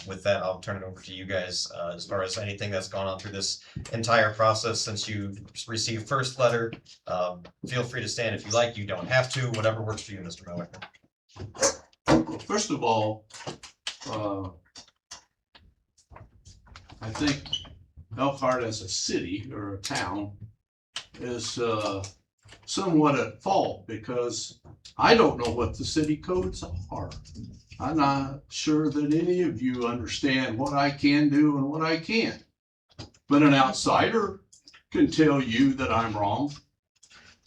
with that, I'll turn it over to you guys as far as anything that's gone on through this entire process since you received first letter. Feel free to stand if you like. You don't have to. Whatever works for you, Mr. Miller.
First of all, I think Elkhart as a city or a town is somewhat at fault because I don't know what the city codes are. I'm not sure that any of you understand what I can do and what I can't. But an outsider can tell you that I'm wrong.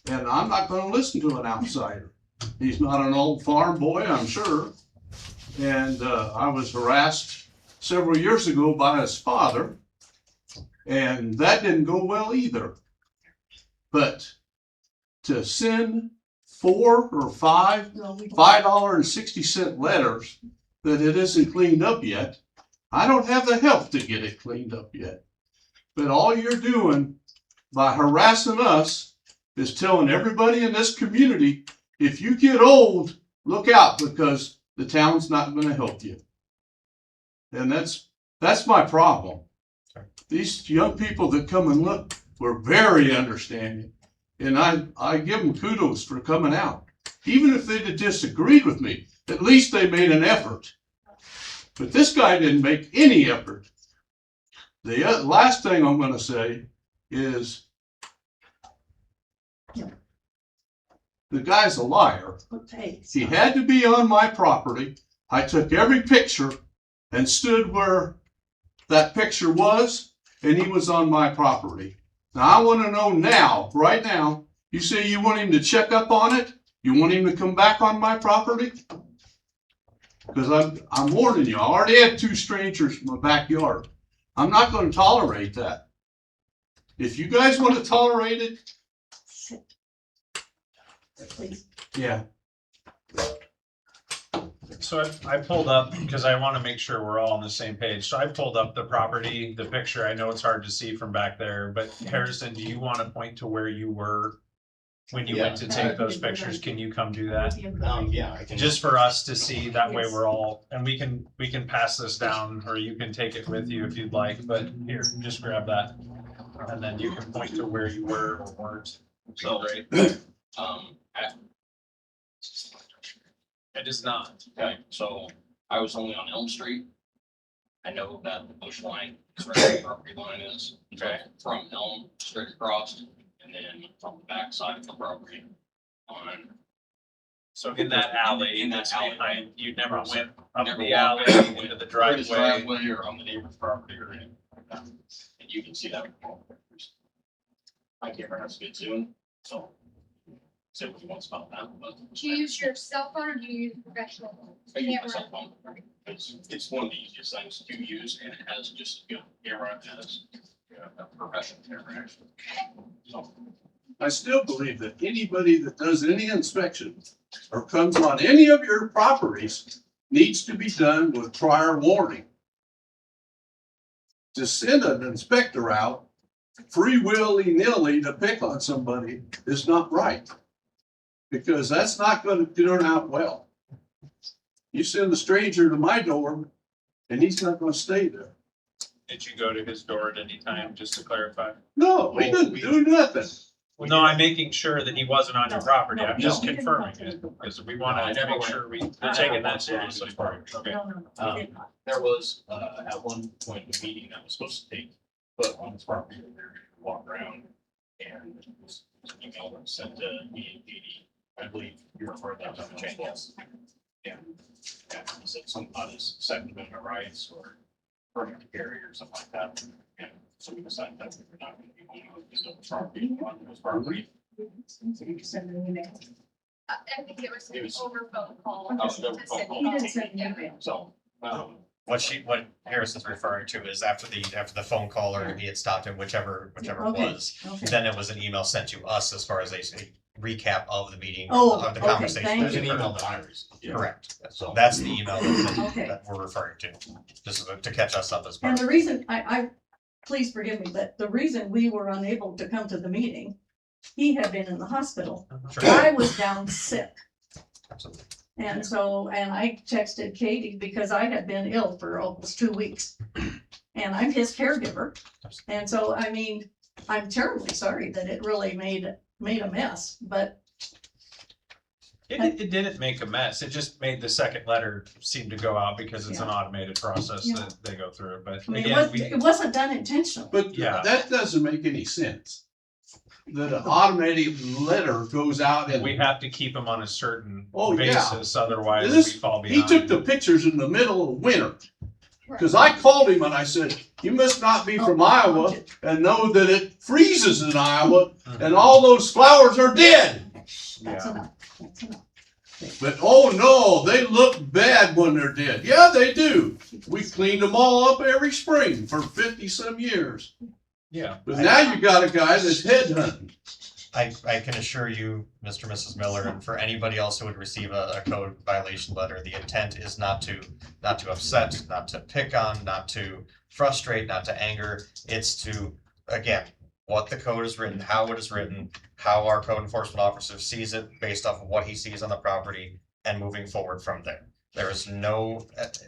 And I'm not gonna listen to an outsider. He's not an old farm boy, I'm sure. And I was harassed several years ago by his father. And that didn't go well either. But to send 4 or 5 $5.60 letters that it isn't cleaned up yet, I don't have the help to get it cleaned up yet. But all you're doing by harassing us is telling everybody in this community, if you get old, look out because the town's not going to help you. And that's my problem. These young people that come and look were very understanding. And I give them kudos for coming out. Even if they'd have disagreed with me, at least they made an effort. But this guy didn't make any effort. The last thing I'm going to say is the guy's a liar. He had to be on my property. I took every picture and stood where that picture was, and he was on my property. Now I want to know now, right now, you say you want him to check up on it? You want him to come back on my property? Because I'm warning you, I already had 2 strangers in my backyard. I'm not going to tolerate that. If you guys want to tolerate it, yeah.
So I pulled up, because I want to make sure we're all on the same page. So I pulled up the property, the picture. I know it's hard to see from back there, but Harrison, do you want to point to where you were when you went to take those pictures? Can you come do that?
Yeah, I can.
Just for us to see, that way we're all, and we can pass this down, or you can take it with you if you'd like, but here, just grab that. And then you can point to where you were or weren't.
So,
Great.
It is not, okay, so I was only on Elm Street. I know that the bush line is where the property line is, okay, from Elm straight across, and then from the back side of the property on.
So in that alley,
In that
that's
alley.
behind, you never went up
Never
the
walked
alley
back
into the
through his
driveway.
driveway or on the neighbor's property or anything like that. And you can see that. My camera has to get soon, so. Say what you want about that, but.
Do you use your cell phone or do you use professional?
I use my
camera?
cell phone. It's one of the easiest things to use, and it has just a good camera as a professional camera actually. So,
I still believe that anybody that does any inspection or comes on any of your properties needs to be done with prior warning. To send an inspector out free willy-nilly to pick on somebody is not right. Because that's not gonna turn out well. You send a stranger to my door and he's not gonna stay there.
Did you go to his door at any time, just to clarify?
No, he didn't do nothing.
No, I'm making sure that he wasn't on your property. I'm just
No.
confirming it, because we want to make sure we're taking that seriously. Okay.
there was, at one point, a meeting that was supposed to take, but on his property, there, walk around, and it was an email that was sent to me and Katie. I believe you referred that to the changes. And he said something about his Second Amendment rights or permit to carry or something like that. And so we decided that we were not going to be going on his property, on his property.
I think it was
It was-
over phone call.
Oh,
to
over phone
send
call.
email.
So,
What Harrison's referring to is after the phone call or he had stopped him, whichever it was, then it was an email sent to us as far as a recap of the meeting,
Oh,
of the
okay,
conversation.
thank
There's
you.
an email
that I received.
Correct.
So
That's the email
Okay.
that we're referring to, just to catch us up as
And
part.
the reason, please forgive me, but the reason we were unable to come to the meeting, he had been in the hospital.
Sure.
I was down sick.
Absolutely.
And so, and I texted Katie because I had been ill for almost 2 weeks. And I'm his caregiver. And so, I mean, I'm terribly sorry that it really made a mess, but
It didn't make a mess. It just made the second letter seem to go out because it's an automated process
Yeah.
that they go through. But
I mean,
again,
it wasn't done intentionally.
But
Yeah.
that doesn't make any sense. That an automated letter goes out and.
we have to keep them on a certain
Oh, yeah.
basis, otherwise we
This,
fall
he
behind.
took the pictures in the middle of winter. Cause I called him and I said, you must not be from Iowa and know that it freezes in Iowa and all those flowers are dead.
That's
Yeah.
enough. That's enough.
But oh no, they look bad when they're dead. Yeah, they do. We cleaned them all up every spring for 50 some years.
Yeah.
But now you got a guy that's headhunting.
I can assure you, Mr. and Mrs. Miller, and for anybody else who would receive a code violation letter, the intent is not to upset, not to pick on, not to frustrate, not to anger. It's to, again, what the code is written, how it is written, how our code enforcement officer sees it based off of what he sees on the property, and moving forward from there. There is no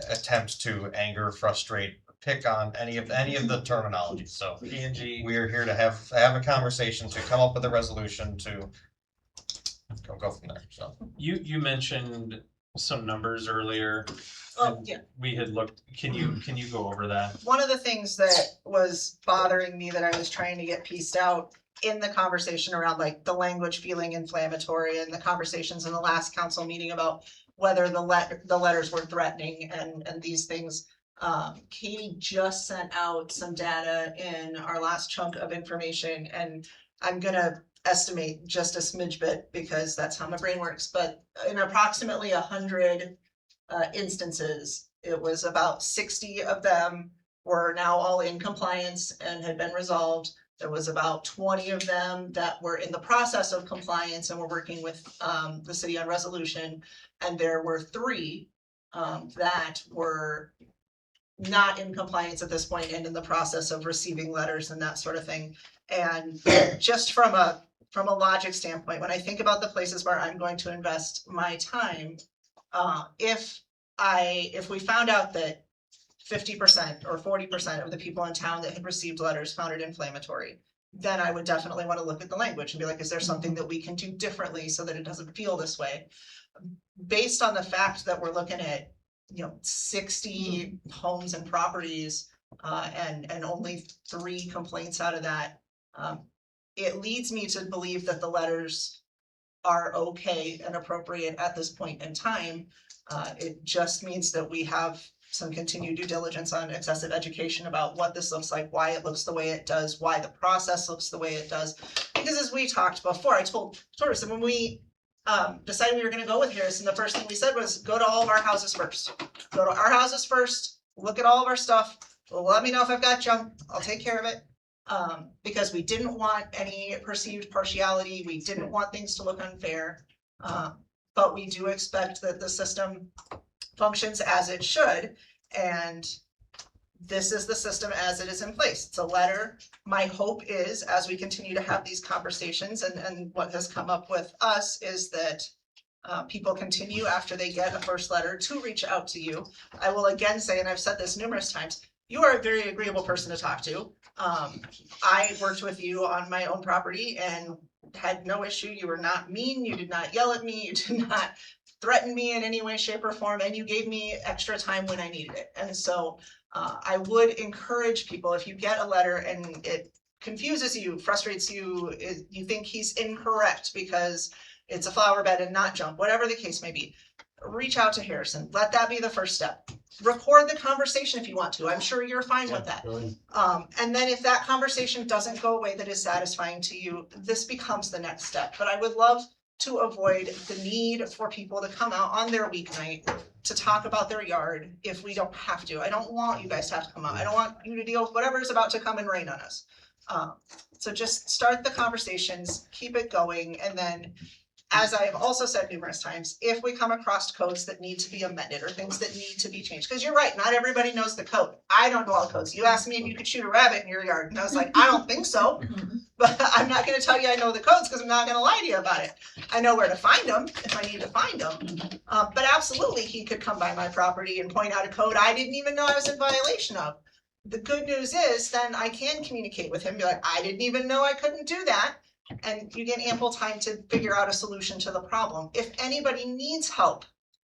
attempt to anger, frustrate, pick on any of the terminology. So
P&G.
we are here to have a conversation, to come up with a resolution, to go from there. So
You mentioned some numbers earlier.
Oh, yeah.
We had looked, can you go over that?
One of the things that was bothering me that I was trying to get pieced out in the conversation around like the language feeling inflammatory and the conversations in the last council meeting about whether the letters were threatening and these things. Katie just sent out some data in our last chunk of information, and I'm gonna estimate just a smidge bit because that's how my brain works, but in approximately 100 instances, it was about 60 of them were now all in compliance and had been resolved. There was about 20 of them that were in the process of compliance and were working with the city on resolution. And there were 3 that were not in compliance at this point and in the process of receiving letters and that sort of thing. And just from a logic standpoint, when I think about the places where I'm going to invest my time, if we found out that 50% or 40% of the people in town that had received letters found it inflammatory, then I would definitely want to look at the language and be like, is there something that we can do differently so that it doesn't feel this way? Based on the fact that we're looking at, 60 homes and properties, and only 3 complaints out of that, it leads me to believe that the letters are okay and appropriate at this point in time. It just means that we have some continued due diligence on excessive education about what this looks like, why it looks the way it does, why the process looks the way it does. Because as we talked before, I told Torres, when we decided we were gonna go with Harrison, the first thing we said was go to all of our houses first. Go to our houses first, look at all of our stuff, let me know if I've got junk, I'll take care of it. Because we didn't want any perceived partiality, we didn't want things to look unfair. But we do expect that the system functions as it should, and this is the system as it is in place. It's a letter. My hope is, as we continue to have these conversations, and what has come up with us is that people continue after they get a first letter to reach out to you. I will again say, and I've said this numerous times, you are a very agreeable person to talk to. I worked with you on my own property and had no issue. You were not mean. You did not yell at me. You did not threaten me in any way, shape, or form, and you gave me extra time when I needed it. And so I would encourage people, if you get a letter and it confuses you, frustrates you, you think he's incorrect because it's a flower bed and not junk, whatever the case may be, reach out to Harrison. Let that be the first step. Record the conversation if you want to. I'm sure you're fine with that. And then if that conversation doesn't go away that is satisfying to you, this becomes the next step. But I would love to avoid the need for people to come out on their weeknight to talk about their yard if we don't have to. I don't want you guys to have to come out. I don't want you to deal with whatever is about to come and rain on us. So just start the conversations, keep it going, and then, as I have also said numerous times, if we come across codes that need to be amended or things that need to be changed, because you're right, not everybody knows the code. I don't know all the codes. You asked me if you could shoot a rabbit in your yard, and I was like, I don't think so. But I'm not gonna tell you I know the codes because I'm not gonna lie to you about it. I know where to find them if I need to find them. But absolutely, he could come by my property and point out a code I didn't even know I was in violation of. The good news is then I can communicate with him, be like, I didn't even know I couldn't do that. And you get ample time to figure out a solution to the problem. If anybody needs help,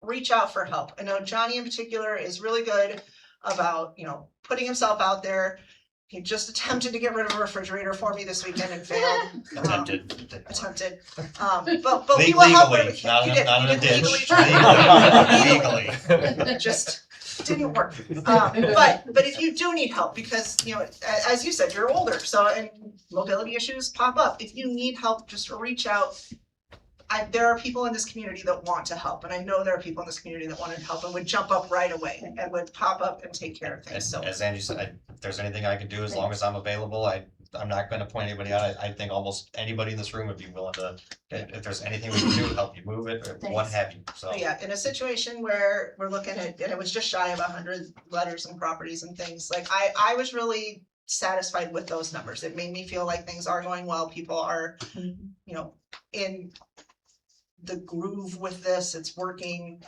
reach out for help. I know Johnny in particular is really good about, putting himself out there. He just attempted to get rid of a refrigerator for me this weekend and failed. Attempted. But we will help where we can. You did.
Not
You
in a
did
ditch.
legally. Just didn't work. But if you do need help, because, as you said, you're older, so, and mobility issues pop up. If you need help, just reach out. There are people in this community that want to help, and I know there are people in this community that want to help and would jump up right away and would pop up and take care of things. So
As Angie said, if there's anything I can do, as long as I'm available, I'm not gonna point anybody out. I think almost anybody in this room would be willing to, if there's anything we can do to help you move it, or what have you, so.
But yeah, in a situation where we're looking at, and it was just shy of 100 letters and properties and things, like I was really satisfied with those numbers. It made me feel like things are going well. People are, in the groove with this, it's working.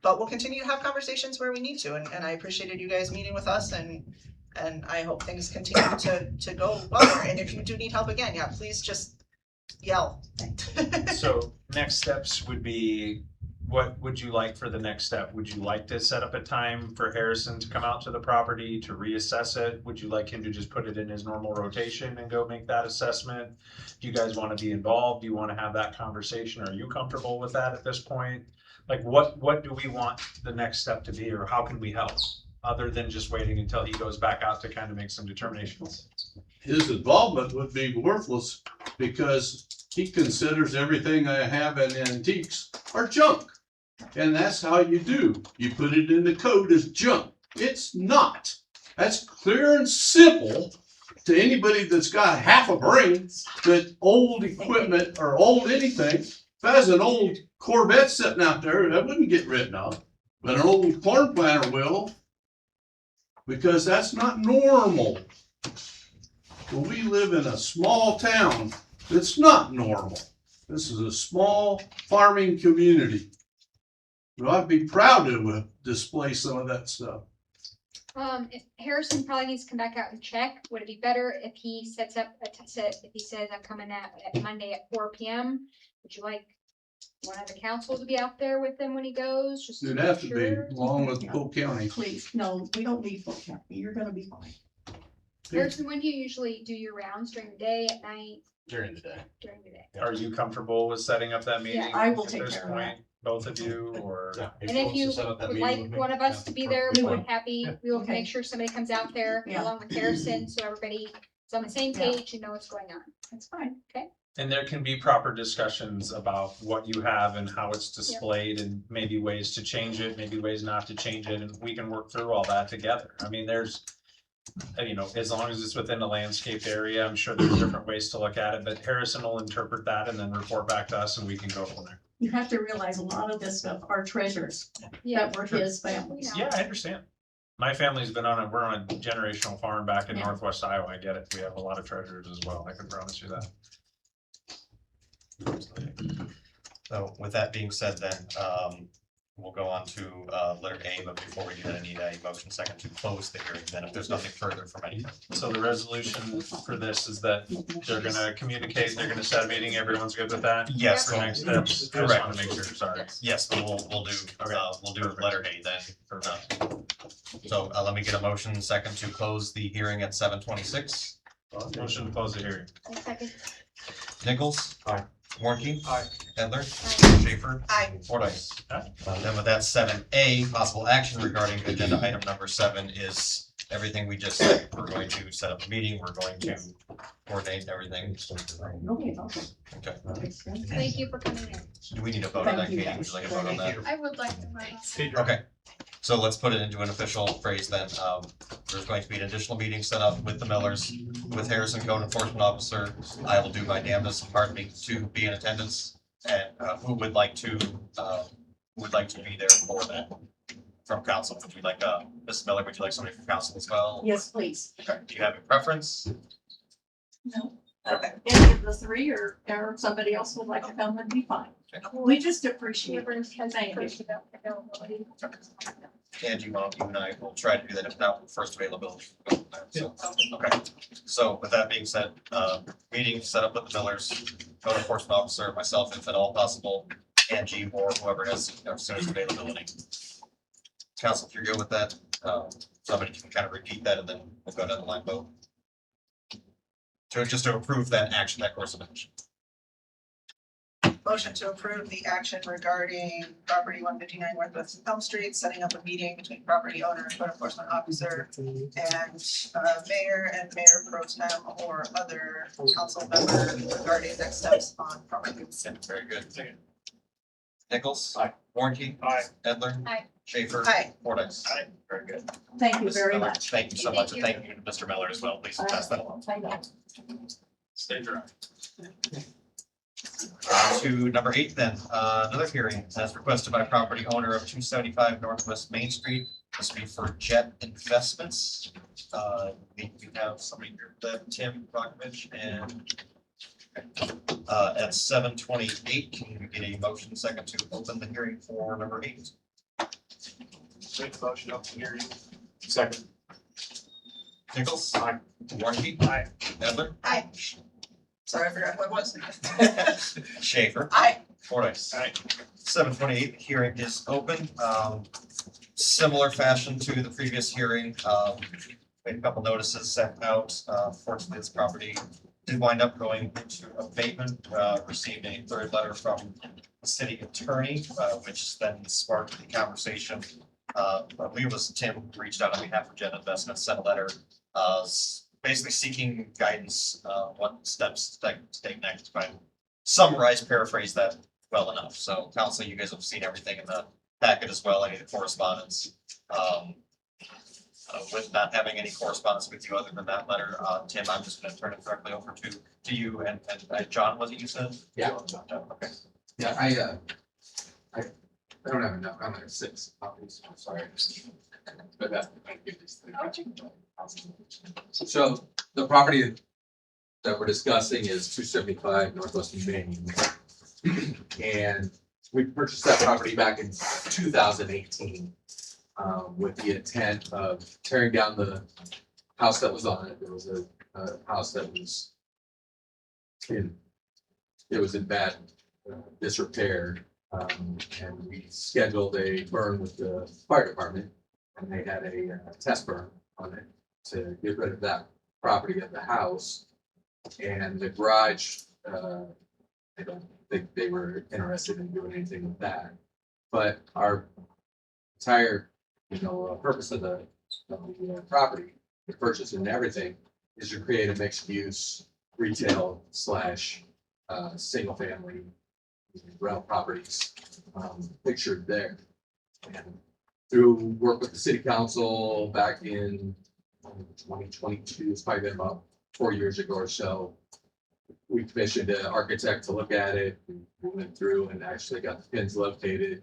But we'll continue to have conversations where we need to, and I appreciated you guys meeting with us, and I hope things continue to go well. And if you do need help again, yeah, please just yell.
So next steps would be, what would you like for the next step? Would you like to set up a time for Harrison to come out to the property to reassess it? Would you like him to just put it in his normal rotation and go make that assessment? Do you guys want to be involved? Do you want to have that conversation? Are you comfortable with that at this point? Like, what do we want the next step to be, or how can we help? Other than just waiting until he goes back out to kind of make some determinations.
His involvement would be worthless because he considers everything I have in antiques are junk. And that's how you do. You put it in the code as junk. It's not. That's clear and simple to anybody that's got half a brain, that old equipment or old anything. If I was an old Corvette sitting out there, that wouldn't get written off. but an old corn planter will, because that's not normal. Well, we live in a small town, it's not normal. This is a small farming community. We ought to be proud to display some of that stuff.
Harrison probably needs to come back out and check. Would it be better if he sets up if he says I'm coming at Monday at 4 p.m.? Would you like one of the council to be out there with him when he goes? Just
It'd
to
have
make
to be,
sure?
along with Polk County.
Please, no, we don't need Polk County. You're gonna be fine.
Harrison, when do you usually do your rounds? During the day, at night?
During the day.
During the day.
Are you comfortable with setting up that meeting?
I will
at
take
this
care of
point? Both of you, or?
And if you would like one of us to be there,
We
we're
would.
happy. We will
Okay.
make sure somebody comes out there
Yeah.
along with Harrison, so everybody is on the same
Yeah.
page and know what's going on.
That's fine.
And there can be proper discussions about what you have and how it's displayed and maybe ways to change it, maybe ways not to change it, and we can work through all that together. I mean, there's, you know, as long as it's within a landscaped area, I'm sure there's different ways to look at it, but Harrison will interpret that and then report back to us and we can go from there.
You have to realize a lot of this stuff are treasures that were his families.
Yeah, I understand. My family's been we're on a generational farm back in
Yeah.
Northwest Iowa. I get it. We have a lot of treasures as well. I can promise you that.
So with that being said, then, we'll go on to, letter A, but before we do that, I need a motion second to close the hearing, then if there's nothing further from anyone.
So the resolution for this is that they're gonna communicate, they're gonna set a meeting, everyone's good with that?
Yes,
For next steps, I just
Correct.
wanna make sure, sorry.
yes, but we'll do letter A then for now. So, let me get a motion second to close the hearing at 7:26.
Motion to close the hearing.
Second.
Nichols?
Aye.
Warnke?
Aye.
Edler? Schaefer?
Aye.
Fordice.
Aye.
Then with that, 7A, possible action regarding agenda item number 7 is everything we just said. We're going to set up a meeting, we're going to coordinate everything.
Okay, okay.
Okay.
Makes sense.
Thank you for coming in.
Do we need a vote on that,
Thank you,
Katie? Would you like a vote on that?
I would like to vote.
Okay, so let's put it into an official phrase then. There's going to be an additional meeting set up with the Millers, with Harrison Code Enforcement Officer. I will do my damnedest, pardon me, to be in attendance. And who would like to be there for that from council? Would you like, Mrs. Miller, would you like somebody from council as well?
Yes, please.
Okay, do you have a preference?
No. Any of the three or somebody else would like to come would be fine. We just appreciate
Whoever
it.
has
Thank you.
first availability.
And you and I will try to do that if not first availability. So, okay, so with that being said, meeting set up with the Millers, code enforcement officer, myself, if at all possible, Angie or whoever has soonest availability. Council, if you're good with that, somebody can kind of repeat that and then we'll go down the line vote. Just to approve that action, that course of action.
Motion to approve the action regarding property 159 Northwest Elm Street, setting up a meeting between property owner and code enforcement officer and mayor and mayor pro tem or other council member regarding next steps on property.
Very good. Nichols?
Aye.
Warnke?
Aye.
Edler?
Aye.
Schaefer?
Aye.
Fordice? Aye. Very good.
Thank you
Mrs.
very
Miller,
much.
Thank you so much, and thank you to Mr. Miller as well. Please pass that along.
I know.
Stay dry.
To number 8 then, another hearing as requested by property owner of 275 Northwest Main Street. This will be for Jet Investments. We have somebody here, Tim Rokovich, and at 7:28, can we get a motion second to open the hearing for number 8?
Make motion up to hearing.
Second.
Nichols? Aye. Warnke?
Aye.
Edler?
Aye. Sorry, I forgot what it was.
Schaefer?
Aye.
Fordice. 7:28, hearing is open. Similar fashion to the previous hearing, made a couple notices sent out. Fortunately, this property did wind up going into abatement, received a third letter from the city attorney, which then sparked the conversation. I believe it was Tim who reached out on behalf of Jet Investments, sent a letter, basically seeking guidance, what steps to take next. If I summarize, paraphrase that well enough. So council, you guys have seen everything in the packet as well, any of the correspondence. With not having any correspondence with you other than that letter, Tim, I'm just gonna turn it directly over to you and John, was it you said?
Yeah.
Okay.
Yeah, I don't have enough, I'm at 6 copies, I'm sorry. But that's. So the property that we're discussing is 275 Northwestern Main. And we purchased that property back in 2018 with the intent of tearing down the house that was on it. There was a house that was in bad disrepair. And we scheduled a burn with the fire department, and they had a test burn on it to get rid of that property of the house. And the garage, I don't think they were interested in doing anything with that. But our entire, purpose of the property, the purchase and everything, is to create a mixed use retail slash single family rental properties pictured there. And through work with the city council back in 2022, it's probably been about 4 years ago or so, we commissioned an architect to look at it. We went through and actually got the pins located.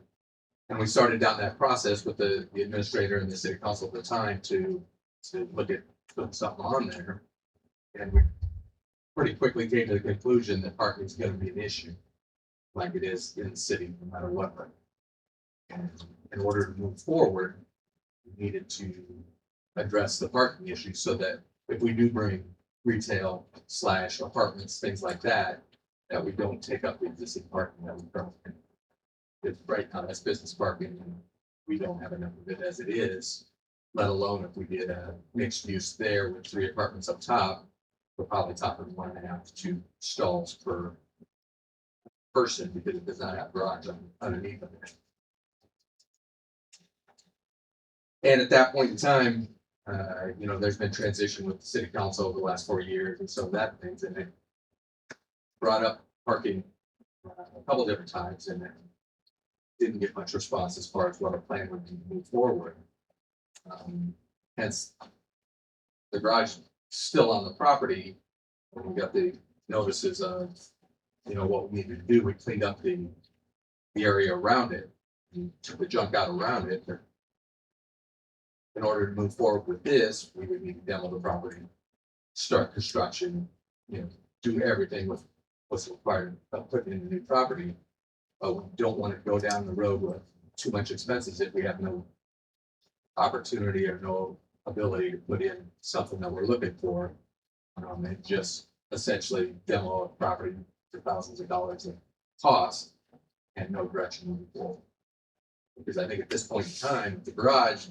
And we started down that process with the administrator and the city council at the time to look at putting something on there. And we pretty quickly came to the conclusion that parking is going to be an issue, like it is in the city, no matter what. And in order to move forward, we needed to address the parking issue so that if we do bring retail slash apartments, things like that, that we don't take up the existing parking that we currently have. If right now that's business parking, and we don't have enough of it as it is, let alone if we did a mixed use there with 3 apartments up top, we're probably talking 1.5 to 2 stalls per person because it does not have garage underneath of it. And at that point in time, there's been transition with the city council over the last 4 years and so that things, and it brought up parking a couple different times and it didn't get much response as far as what our plan would be to move forward. Hence, the garage still on the property. When we got the notices of, what we needed to do, we cleaned up the area around it, and took the junk out around it. In order to move forward with this, we would need to demo the property, start construction, do everything with what's required of putting in the new property. But we don't want to go down the road with too much expenses if we have no opportunity or no ability to put in something that we're looking for. And just essentially demo a property for thousands of dollars in cost and no direction moving forward. Because I think at this point in time, the garage,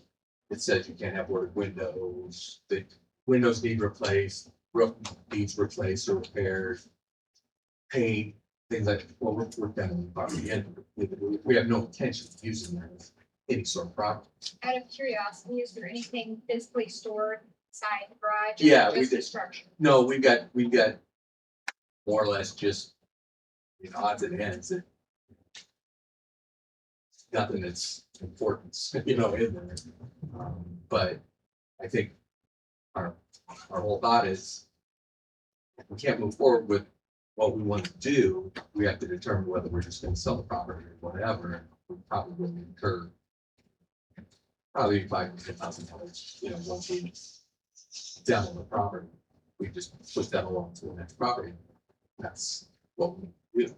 it says you can't have wood windows, the windows need replaced, roof needs replaced or repaired, paint, things like, well, we're done in the property and we have no intention of using that as any sort of property.
Out of curiosity, is there anything physically stored inside the garage?
Yeah,
Just the structure.
No, we've got more or less just, odds and ends. Nothing that's important, in there. But I think our whole thought is if we can't move forward with what we want to do, we have to determine whether we're just going to sell the property or whatever. We probably will incur probably $5,000 to $10,000, once we demo the property. We just push that along to the next property. That's what we do.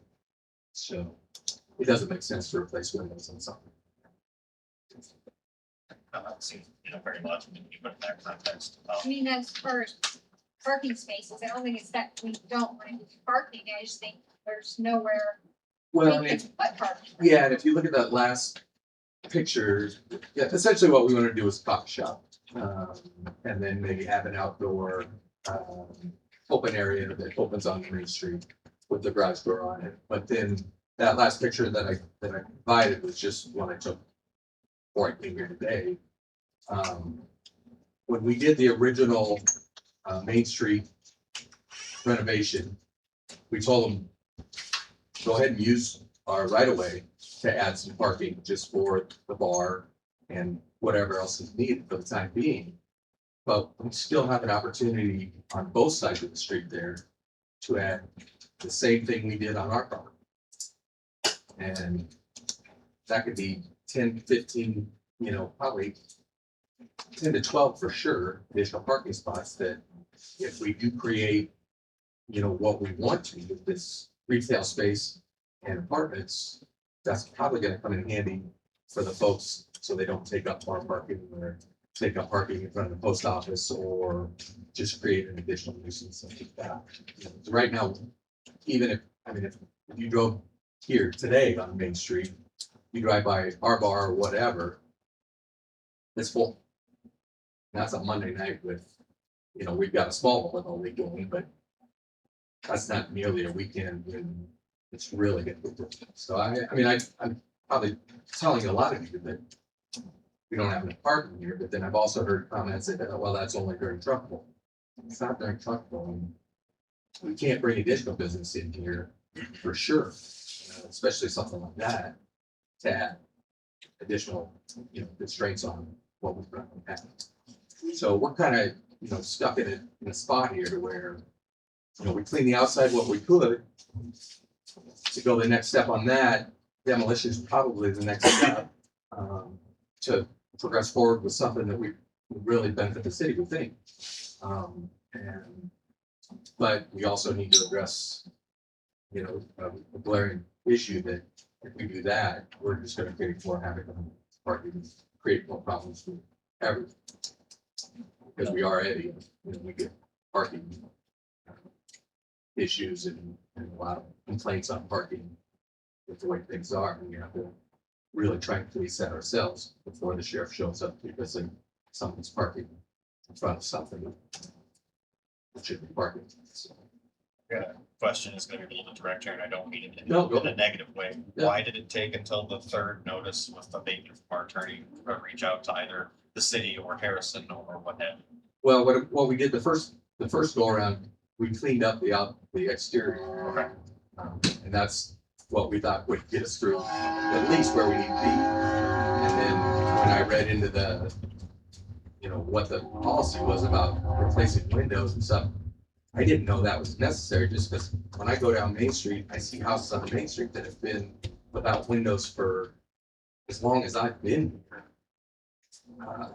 So it doesn't make sense to replace windows on something.
I'm not seeing, very much when you put it in that context.
I mean, as far as parking spaces, I don't think it's that we don't want to do parking. I just think there's nowhere
Well,
we can put parking.
yeah, and if you look at that last picture, yeah, essentially what we want to do is a coffee shop. And then maybe have an outdoor open area that opens on Main Street with the garage door on it. But then that last picture that I provided was just one I took before I came here today. When we did the original Main Street renovation, we told them, go ahead and use our right of way to add some parking just for the bar and whatever else is needed for the time being. But we still have an opportunity on both sides of the street there to add the same thing we did on our property. And that could be 10, 15, probably 10 to 12 for sure, additional parking spots that if we do create, what we want to with this retail space and apartments, that's probably gonna come in handy for the folks, so they don't take up farm parking or take up parking in front of the post office or just create an additional nuisance like that. So right now, even if you drove here today on Main Street, you drive by our bar or whatever, it's full. That's a Monday night with, we've got a small one all week long, but that's not nearly a weekend when it's really good. So I'm probably telling a lot of you that we don't have enough parking here, but then I've also heard comments that, well, that's only during truckable. It's not during truckable. We can't bring additional business in here for sure, especially something like that, to add additional, constraints on what we've got. So we're kind of, stuck in a spot here to where, we clean the outside what we could. To go the next step on that, demolition is probably the next step, to progress forward with something that we really benefit the city, we think. But we also need to address, a glaring issue that if we do that, we're just gonna create more havoc on parking, create more problems for everyone. Because we already, we get parking issues and a lot of complaints on parking with the way things are, and we have to really try and police that ourselves before the sheriff shows up because someone's parking in front of something that should be parking. So,
Question is gonna be a little bit direct here, and I don't mean it
No, go
in a negative way.
Yeah.
Why did it take until the third notice with the vacant from our attorney to reach out to either the city or Harrison or what have you?
well, what we did the first go around, we cleaned up the exterior.
Okay.
And that's what we thought would get us through at least where we need to be. And then when I read into the, what the policy was about replacing windows and stuff, I didn't know that was necessary, just because when I go down Main Street, I see houses on Main Street that have been without windows for as long as I've been here.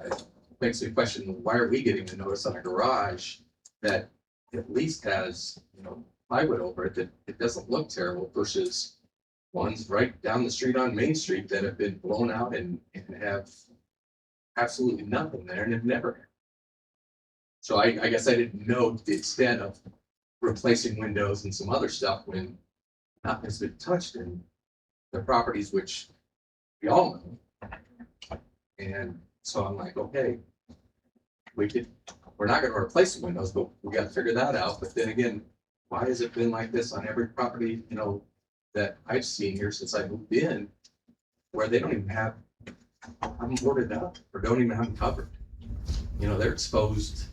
It makes me question, why are we getting the notice on a garage that at least has, plywood over it, that it doesn't look terrible, versus ones right down the street on Main Street that have been blown out and have absolutely nothing there and have never. So I guess I didn't know the extent of replacing windows and some other stuff when nothing's been touched in the properties, which we all know. And so I'm like, okay, we're not gonna replace the windows, but we gotta figure that out. But then again, why has it been like this on every property, that I've seen here since I moved in, where they don't even have them boarded up or don't even have them covered? They're exposed,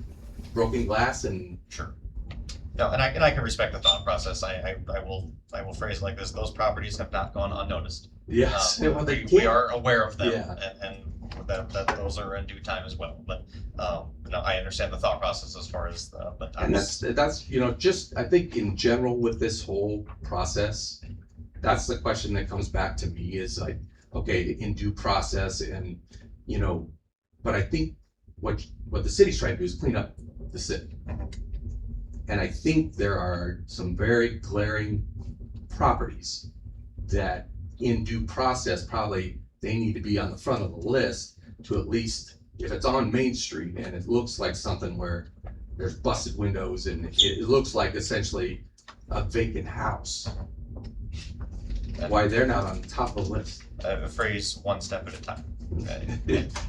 broken glass and.
Sure. Yeah, and I can respect the thought process. I will phrase it like this: those properties have not gone unnoticed.
Yes.
We are aware of them,
Yeah.
and that those are in due time as well. But I understand the thought process as far as the time.
And that's just, I think in general with this whole process, that's the question that comes back to me is like, okay, in due process and, but I think what the city's trying to do is clean up the city. And I think there are some very glaring properties that in due process, probably they need to be on the front of the list to at least, if it's on Main Street and it looks like something where there's busted windows and it looks like essentially a vacant house, why they're not on the top of the list.
The phrase "one step at a time."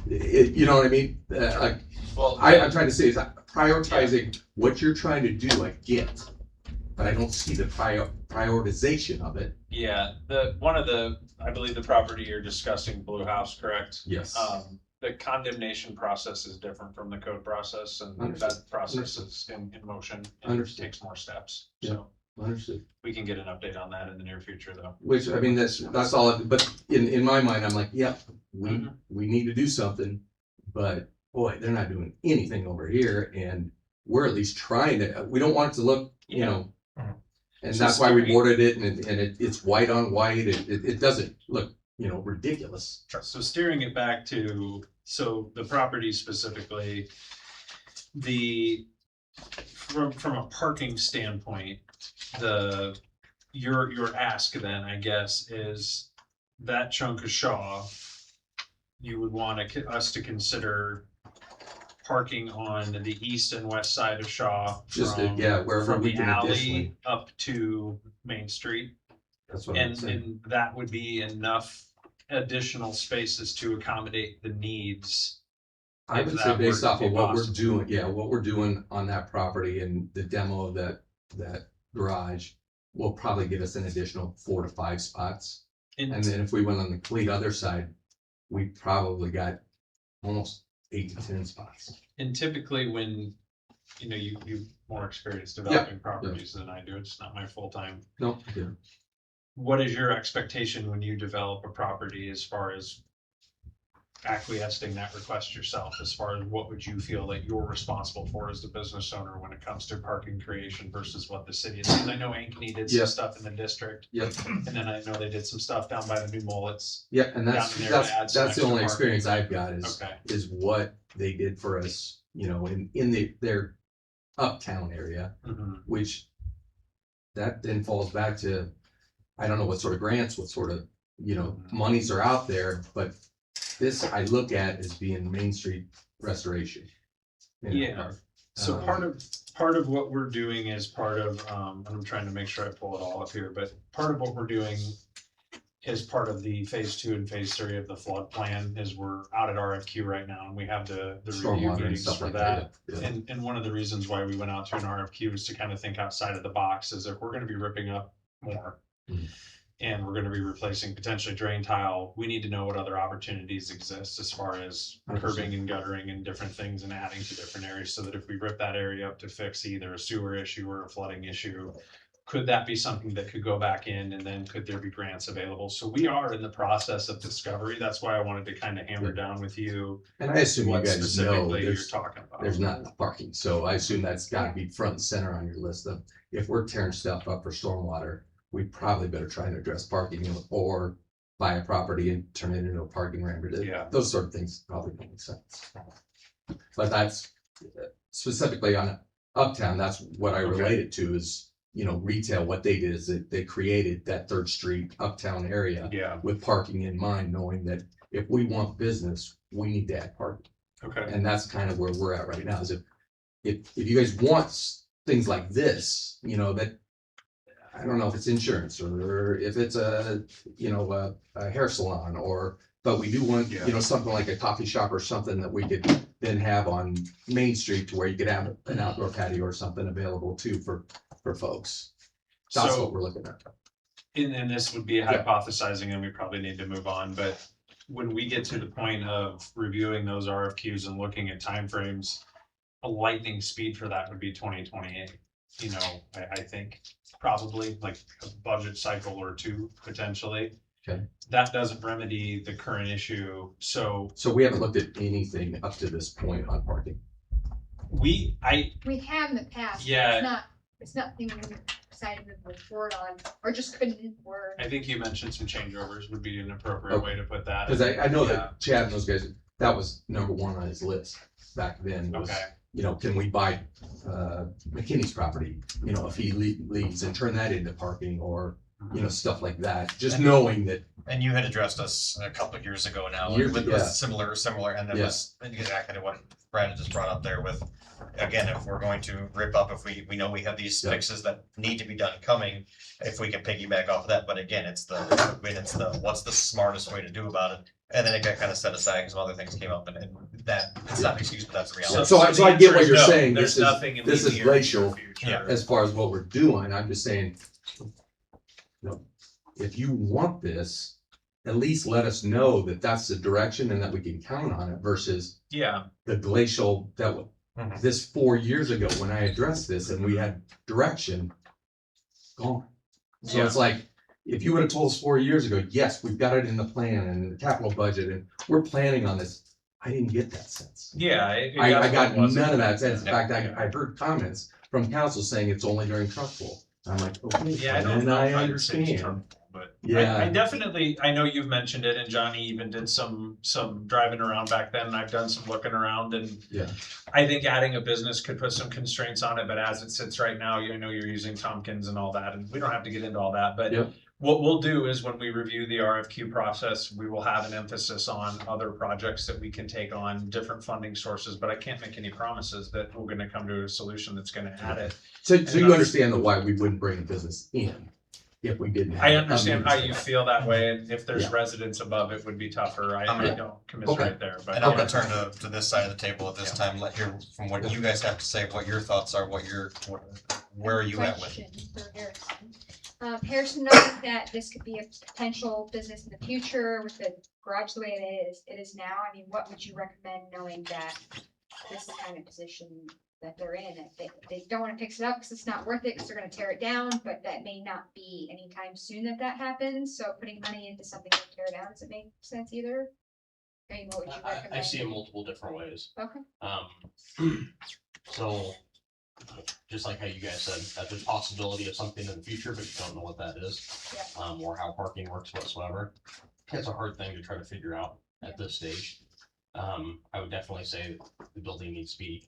You know what I mean? I'm trying to say is prioritizing what you're trying to do, I get, but I don't see the prioritization of it.
Yeah, I believe the property you're discussing, Blue House, correct?
Yes.
The condemnation process is different from the code process, and
Understood.
that process is in motion. And
Understood.
takes more steps,
Yeah.
so
Understood.
we can get an update on that in the near future, though.
Which, that's all, but in my mind, I'm like, yep, we need to do something, but boy, they're not doing anything over here, and we're at least trying to, we don't want it to look, and that's why we boarded it, and it's white on white, it doesn't look
ridiculous.
So steering it back to, so the property specifically, from a parking standpoint, your ask then, I guess, is that chunk of Shaw, you would want us to consider parking on the east and west side of Shaw
Just,
from,
wherever
from
we
the
can
alley
additionally.
up to Main Street.
That's what I'm
And,
saying.
and that would be enough additional spaces to accommodate the needs.
I
if
would
that
say
were
based
to
off
be
of what we're
possible.
doing, what we're doing on that property and the demo of that garage will probably get us an additional 4 to 5 spots. And then if we went on the complete other side, we probably got almost 8 to 10 spots.
And typically when, you've more experience developing properties than I do, it's not my full-time.
No, yeah.
What is your expectation when you develop a property as far as acquiescing that request yourself, as far as what would you feel that you're responsible for as the business owner when it comes to parking creation versus what the city is? Because I know Ankeny did some stuff in the district.
Yep.
And then I know they did some stuff down by the New Mullets.
Yeah, and
down in there to add some
that's the
extra
only
parking.
experience I've got
Okay.
is what they did for us, in their uptown area,
Mhm.
which that then falls back to, I don't know what sort of grants, what sort of, monies are out there, but this I look at as being Main Street restoration.
Yeah. So part of what we're doing is part of, I'm trying to make sure I pull it all up here, but part of what we're doing is part of the phase 2 and phase 3 of the flood plan is we're out at RFQ right now and we have the review
Stormwater and
meetings
stuff
for
like
that.
that. Yeah.
And one of the reasons why we went out to an RFQ is to kind of think outside of the box is if we're gonna be ripping up more and we're gonna be replacing potentially drain tile, we need to know what other opportunities exist as far as
100%.
curbing and guttering and different things and adding to different areas, so that if we rip that area up to fix either a sewer issue or a flooding issue, could that be something that could go back in, and then could there be grants available? So we are in the process of discovery. That's why I wanted to kind of hammer down with you.
And I assume you
what
guys know
specifically you're
there's,
talking about.
there's not enough parking, so I assume that's gotta be front and center on your list of, if we're tearing stuff up for stormwater, we probably better try and address parking or buy a property and turn it into a parking ramp.
Yeah.
Those sort of things probably don't make sense. But that's specifically on Uptown, that's what I
Okay.
relate it to is, retail, what they did is they created that 3rd Street Uptown area
Yeah,
with parking in mind, knowing that if we want business, we need to add parking.
okay.
And that's kind of where we're at right now, is if you guys want things like this, that, I don't know if it's insurance or if it's a hair salon but we do want, something like a coffee shop or something that we could then have on Main Street to where you could have an outdoor patio or something available too for folks. That's
So-
what we're looking at.
And this would be hypothesizing and we probably need to move on, but when we get to the point of reviewing those RFQs and looking at timeframes, a lightning speed for that would be 2028. I think probably like a budget cycle or 2 potentially.
Okay.
That doesn't remedy the current issue, so
So we haven't looked at anything up to this point on parking.
We have in the past. but
Yeah.
It's not thing we decided to move forward on, or just couldn't work.
I think you mentioned some changeovers would be an appropriate way to put that.
Cause I know
Yeah.
that Chad and those guys, that was number 1 on his list back then was,
Okay.
can we buy McKinney's property, if he leaves and turn that into parking or, stuff like that, just knowing that.
And you had addressed us a couple of years ago now
Years
with
ago, yeah.
similar, and it
Yeah.
was exactly what Brad just brought up there with, again, if we're going to rip up, if we know we have these
Yeah.
fixes that need to be done coming, if we can piggyback off of that, but again, it's the what's the smartest way to do about it? And then it got kind of set aside because some other things came up and that, it's not an excuse, but that's the reality.
So I
the
get
answer
what
is
you're
no,
saying.
there's nothing in the
This is
near
glacial
future.
Yeah.
as far as what we're doing. I'm just saying, if you want this, at least let us know that that's the direction and that we can count on it versus
Yeah,
the glacial this 4 years ago when I addressed this and we had direction gone. So it's like, if you would have told us 4 years ago, yes, we've got it in the plan and the capital budget and we're planning on this, I didn't get that sense.
yeah.
I got
wasn't-
none of that sense. In
Yeah.
fact, I heard comments from council saying it's only during truck pull. I'm like, okay,
Yeah, I don't
and
know
I
if I'd say it's
understand.
trouble, but I definitely, I know you've mentioned it, and Johnny even did some driving around back then, and I've done some looking around, and
Yeah.
I think adding a business could put some constraints on it, but as it sits right now, you know, you're using Tompkins and all that, and we don't have to get into all that, but
Yep.
what we'll do is when we review the RFQ process, we will have an emphasis on other projects that we can take on, different funding sources, but I can't make any promises that we're gonna come to a solution that's gonna add it.
So you understand why we wouldn't bring the business in if we didn't have.
I understand how you feel that way, and if there's
Yeah.
residents above, it would be tougher. I don't commiserate there, but.
And I'm gonna turn to this side of the table at this time, let hear from what you guys have to say, what your thoughts are, where are you at with it?
Question for Harrison. Harrison knows that this could be a potential business in the future with the garage the way it is now. I mean, what would you recommend knowing that this is the kind of position that they're in? If they don't wanna fix it up because it's not worth it, because they're gonna tear it down, but that may not be anytime soon that happens. So putting money into something to tear it down doesn't make sense either. I mean, what would you recommend?
I see it multiple different ways.
Okay.
So, just like how you guys said, that there's possibility of something in the future, but you don't know what that is.
Yeah.
Or how parking works whatsoever. It's a hard thing to try to figure out at this stage. I would definitely say the building needs to be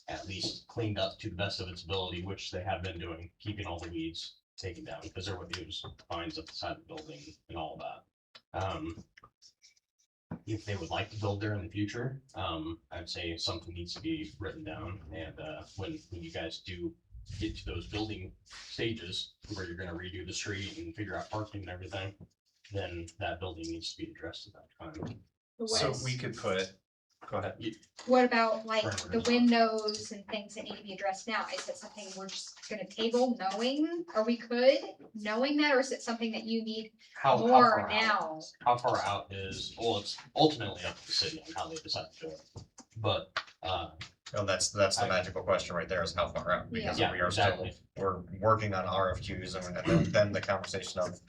at least cleaned up to the best of its ability, which they have been doing, keeping all the weeds taken down, because there were those vines up the side of the building and all that. If they would like to build there in the future, I'd say something needs to be written down, and when you guys do get to those building stages where you're gonna redo the street and figure out parking and everything, then that building needs to be addressed at that time.
So we could put, go ahead.
What about like the windows and things that need to be addressed now? Is it something we're just gonna table knowing, or we could, knowing that, or is it something that you need
How
more
far out?
now?
How far out is, well, it's ultimately up to the city on how they decide to do it. But,
Well, that's the magical question right there, is how far out, because
Yeah,
we are still,
exactly.
we're working on RFQs and then the conversation of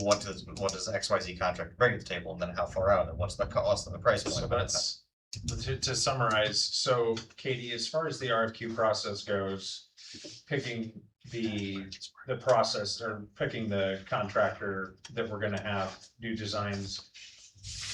what does XYZ contract bring to the table, and then how far out, and what's the cost and the price point.
So that's, to summarize, so Katie, as far as the RFQ process goes, picking the process, or picking the contractor that we're gonna have do designs,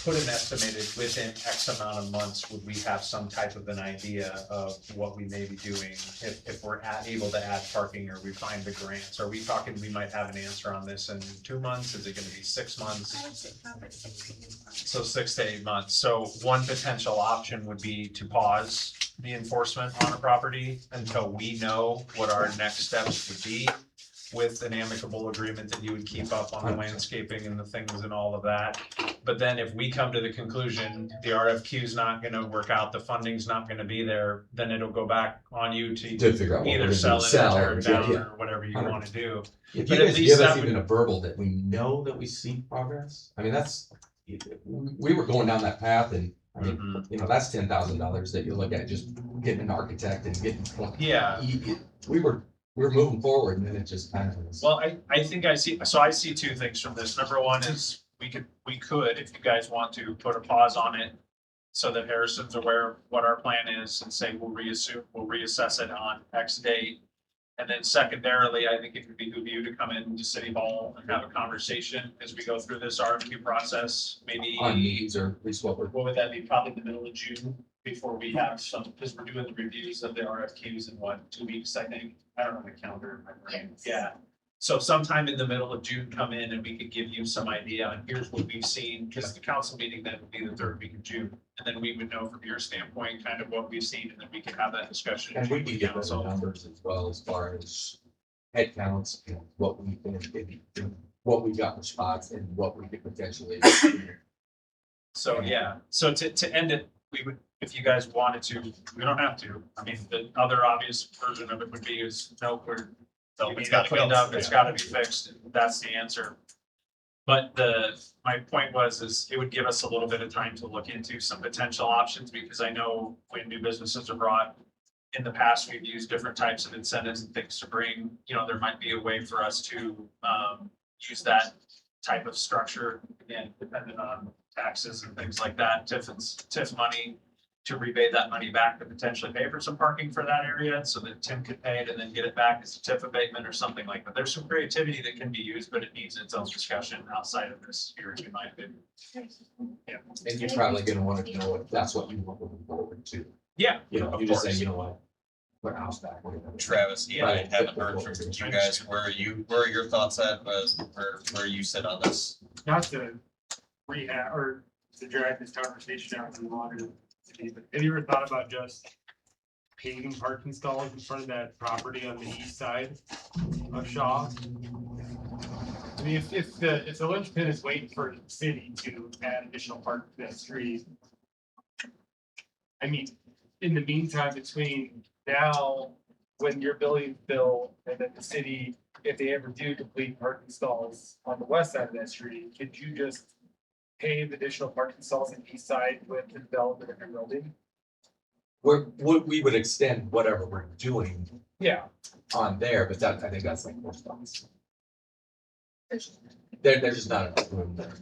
put an estimated within X amount of months, would we have some type of an idea of what we may be doing if we're able to add parking, or we find the grants? Are we talking we might have an answer on this in 2 months? Is it gonna be 6 months?
I would say probably 6 to 8 months.
So 6 to 8 months. So one potential option would be to pause the enforcement on a property until we know what our next steps would be, with an amicable agreement that you would keep up on the landscaping and the things and all of that. But then if we come to the conclusion the RFQ is not gonna work out, the funding's not gonna be there, then it'll go back on you to
figure out what we're
either
gonna
sell
do,
it or
sell
tear
or-
it down,
yeah.
or whatever you wanna do.
If
But
you
at
guys
least
give
that
us
would-
even a verbal that we know that we see progress, I mean, that's, we were going down that path, and I mean, you know, that's $10,000 that you look at, just getting an architect and getting.
Yeah.
We were moving forward, and then it just kind of was.
Well, I think I see 2 things from this. Number one is we could, if you guys want to, put a pause on it so that Harrison's aware of what our plan is, and say we'll reassess it on X date. And then secondarily, I think it would behoove you to come into City Hall and have a conversation as we go through this RFQ process, maybe.
On needs, or at least what we're.
What would that be? Probably the middle of June, before we have some, because we're doing the reviews of the RFQs in 2 weeks, I think. I don't have a calendar in my brain.
Yes.
Yeah. So sometime in the middle of June, come in and we could give you some idea on here's what we've seen, because the council meeting then would be the 3rd week of June. And then we would know from your standpoint kind of what we've seen, and then we could have that discussion.
And we
with
can get those
council.
numbers as well, as far as head counts, and what we think, what we got for spots, and what we could potentially.
So, yeah, so to end it, we would, if you guys wanted to, we don't have to. I mean, the other obvious version of it would be is, no, we need it cleaned up, it's gotta be fixed, and that's the answer. But my point is it would give us a little bit of time to look into some potential options, because I know when new businesses are brought, in the past, we've used different types of incentives and things to bring, there might be a way for us to use that type of structure, again, depending on taxes and things like that, TIF money. to rebate that money back to potentially pay for some parking for that area, so that Tim could pay it and then get it back as a TIF abatement or something like that. There's some creativity that can be used, but it needs its own discussion outside of this here, in my opinion.
And you're probably gonna wanna know if that's what you want moving forward too.
Yeah,
You know,
of
you just say,
course.
you know what, put a house back, whatever.
Travis, I
Right.
haven't heard from you guys. Where are your thoughts at, where you sit on this?
Not to rehab or to drag this conversation out in longer. But have you ever thought about just paving parking stalls in front of that property on the east side of Shaw? I mean, if the linchpin is waiting for the city to add additional parking to that street. I mean, in the meantime, between now, when your building's built, and then the city, if they ever do complete parking stalls on the west side of that street, could you just pave additional parking stalls on the east side with the development of your building?
We would extend whatever we're doing
Yeah.
on there, but that, I think that's like more spots. There's just not enough room there.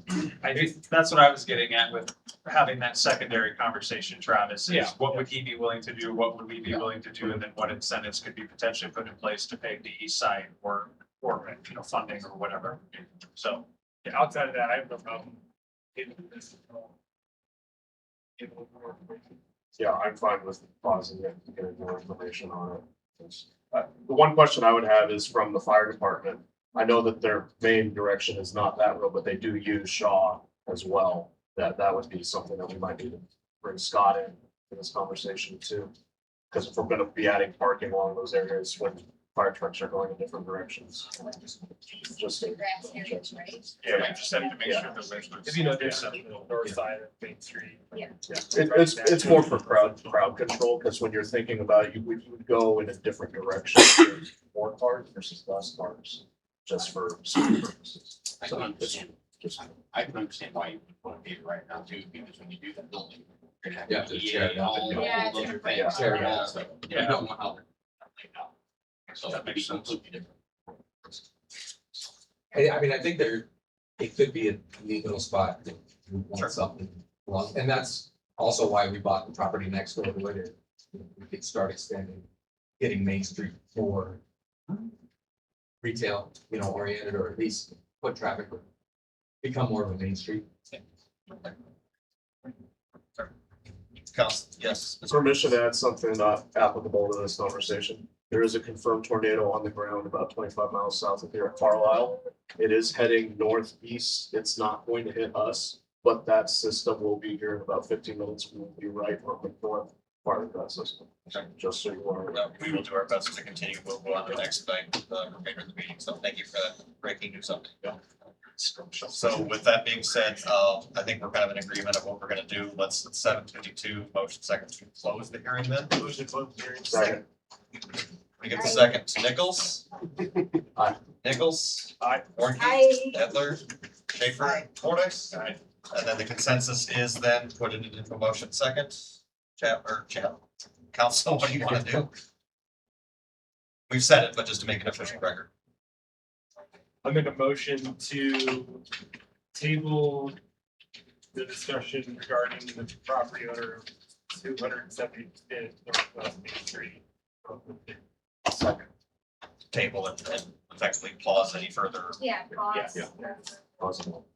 I think that's what I was getting at with having that secondary conversation, Travis, is
Yeah.
what would he be willing to do, what would we be willing to do, and then what incentives could be potentially put in place to pave the east side or, you know, funding or whatever. So,
Yeah, outside of that, I have no problem. Paving this.
Yeah, I'm fine with pausing it, and getting more information on it. The one question I would have is from the fire department. I know that their main direction is not that road, but they do use Shaw as well. That would be something that we might need to bring Scott in this conversation too. Because if we're gonna be adding parking along those areas when fire trucks are going in different directions. Just so-
Grass areas, right?
yeah, we just have to make sure the width was.
If you know, there's some north side of Main Street.
It's more for crowd control, because when you're thinking about it, you would go in a different direction. There's more cars versus less cars, just for safety purposes.
I can understand, I can understand why you would want to pay it right now too, because when you do that building, you're gonna
You
have
have
to
to tear it down.
all
Yeah,
those other
Yeah,
things.
tear it down.
So you
Yeah.
don't want how they're laid out. So
That
maybe
makes sense.
completely different.
I mean, I think it could be a neat little spot that we want something along, and that's also why we bought the property next door, the way that we could start extending, getting Main Street for retail, you know, oriented, or at least foot traffic would become more of a Main Street.
Council, yes.
Permission to add something not applicable to this conversation. There is a confirmed tornado on the ground about 25 miles south of here at Carlisle. It is heading northeast. It's not going to hit us, but that system will be here in about 15 minutes. We will be right on the north part of that system. Just so you are.
We will do our best to continue. We'll go on to expedite the remainder of the meeting. So thank you for that breaking news update. So with that being said, I think we're kind of in agreement of what we're gonna do. Let's 7:52, motion second to close the hearing then.
Motion to close the hearing.
Second.
We get the second. Nichols?
Aye.
Nichols?
Aye.
Warnke?
Aye.
Edler? Schaefer? Fordice?
Aye.
And then the consensus is then put it into motion second. Chap. Council, what do you wanna do? We've said it, but just to make an official record.
I make a motion to table the discussion regarding the property owner of 275th Northwest Main Street.
Second.
Table and effectively pause any further.
Yeah, pause.
Yeah.
Possible.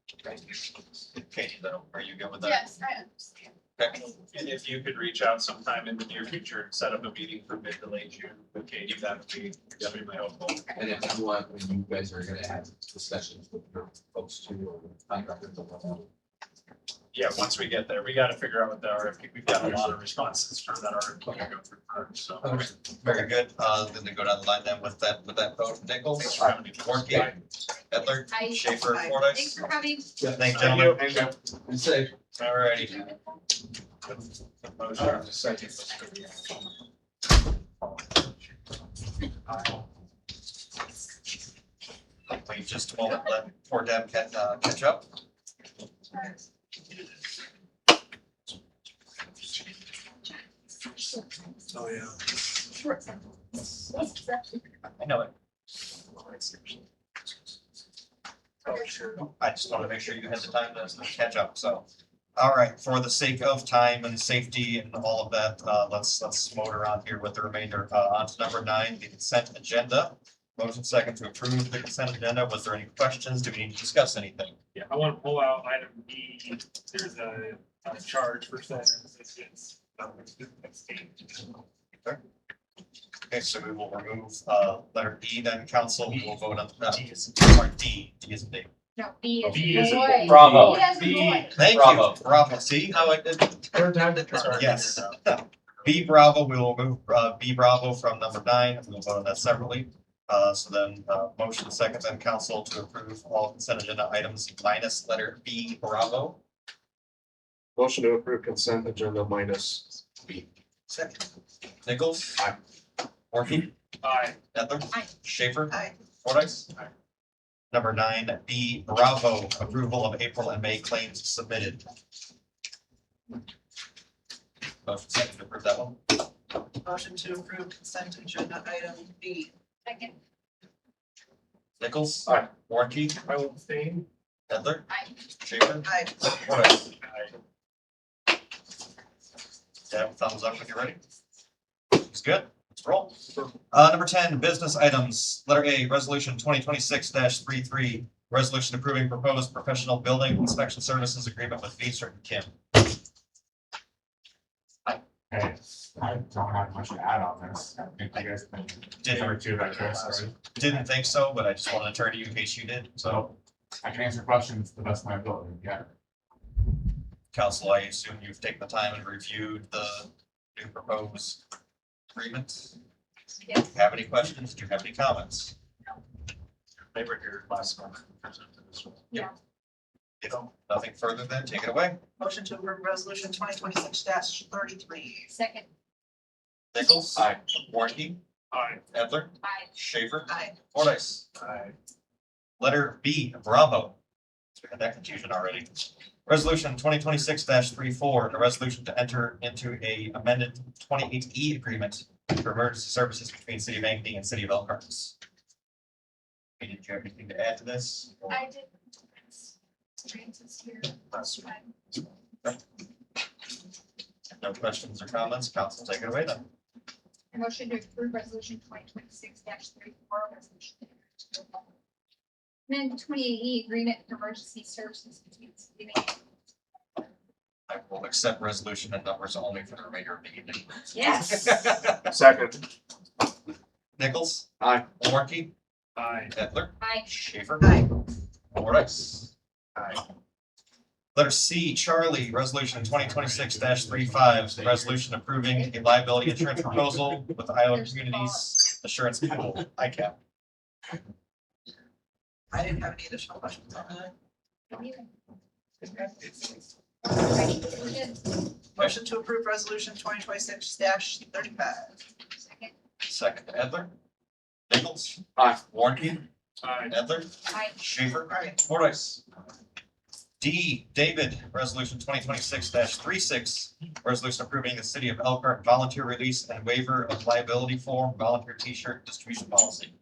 Katie, though, are you good with that?
Yes, I understand.
Okay.
And if you could reach out sometime in the near future and set up a meeting for mid to late June with Katie, that would be extremely helpful.
And if you want, when you guys are gonna have discussions with your folks too, or with contractors and whatnot.
Yeah, once we get there, we gotta figure out what the RFP, we've got a lot of responses for that RFP to go through first, so.
Okay, very good. Then to go down the line then with that vote, Nichols,
Thanks for coming.
Warnke, Edler,
Aye.
Schaefer,
Aye.
Fordice.
Thanks for coming.
Thank you, gentlemen.
Thank you.
Be safe.
Alrighty. Wait just a moment, let poor Deb catch up.
Oh, yeah.
I know it. Oh, sure. I just want to make sure you had the time to catch up, so. All right, for the sake of time and safety and all of that, let's motor on here with the remainder. On to number 9, the consent agenda. Motion second to approve the consent agenda. Was there any questions? Do we need to discuss anything?
Yeah, I want to pull out item B. There's a charge for center assistance.
Okay, so we will remove, letter E then, council. We will vote on, sorry, D is in Dave.
No, B is
B is in
boy.
Bravo.
B as in boy.
Thank
Bravo.
you, Bravo. See how I did? Yes. B Bravo, we will move, B Bravo from number 9. We'll vote on that separately. So then, motion second then council to approve all consent agenda items minus letter B Bravo.
Motion to approve consent agenda minus B.
Second.
Nichols? Aye. Orchid?
Aye.
Edler?
Aye.
Schaefer?
Aye.
Fordice? Aye. Number 9, B Bravo, approval of April and May claims submitted. Motion second to approve that one.
Motion to approve consent agenda item B.
Second.
Nichols?
Aye.
Warranty?
I will abstain.
Edler?
Aye.
Schaefer?
Aye.
Fordice? Deb, thumbs up when you're ready. Looks good. Let's roll. Number 10, business items. Letter A, resolution 2026-33, resolution approving proposed professional building inspection services agreement with Vincent and Kim.
Hey, I don't have much to add on this. I think you guys been
Didn't,
two about this.
didn't think so, but I just wanted to turn to you in case you did. So,
I can answer questions to the best of my ability. Yeah.
council, I assume you've taken the time and reviewed the new proposed agreement.
Yes.
Have any questions? Do you have any comments?
They were here last month. Presented this one.
If nothing further, then take it away.
Motion to approve resolution 2026-33.
Second.
Nichols? Aye. Warranty?
Aye.
Edler?
Aye.
Schaefer?
Aye.
Fordice?
Aye.
Letter B, Bravo. We had that confusion already. Resolution 2026-34, a resolution to enter into a amended 28E agreement for emergency services between City of Amending and City of Elkhart. Did you have anything to add to this? or-
I did. Experiences here.
That's No questions or comments? Council, take it away then.
Motion to approve resolution 2026-34, resolution. Amend 28E agreement for emergency services between city and
I will accept resolution and numbers only for the remainder of the evening.
Yes.
Second.
Nichols?
Aye.
Warranty?
Aye.
Edler?
Aye.
Schaefer?
Aye.
Fordice? Aye. Letter C, Charlie, resolution 2026-35, resolution approving a liability insurance proposal with Iowa Communities Assurance Pool, ICAP.
I didn't have any additional questions on that. Motion to approve resolution 2026-35.
Second.
Second, Edler. Nichols?
Aye.
Warranty?
Aye.
Edler?
Aye.
Schaefer?
Aye.
Fordice? D, David, resolution 2026-36, resolution approving the City of Elkhart volunteer release and waiver of liability form volunteer t-shirt distribution policy.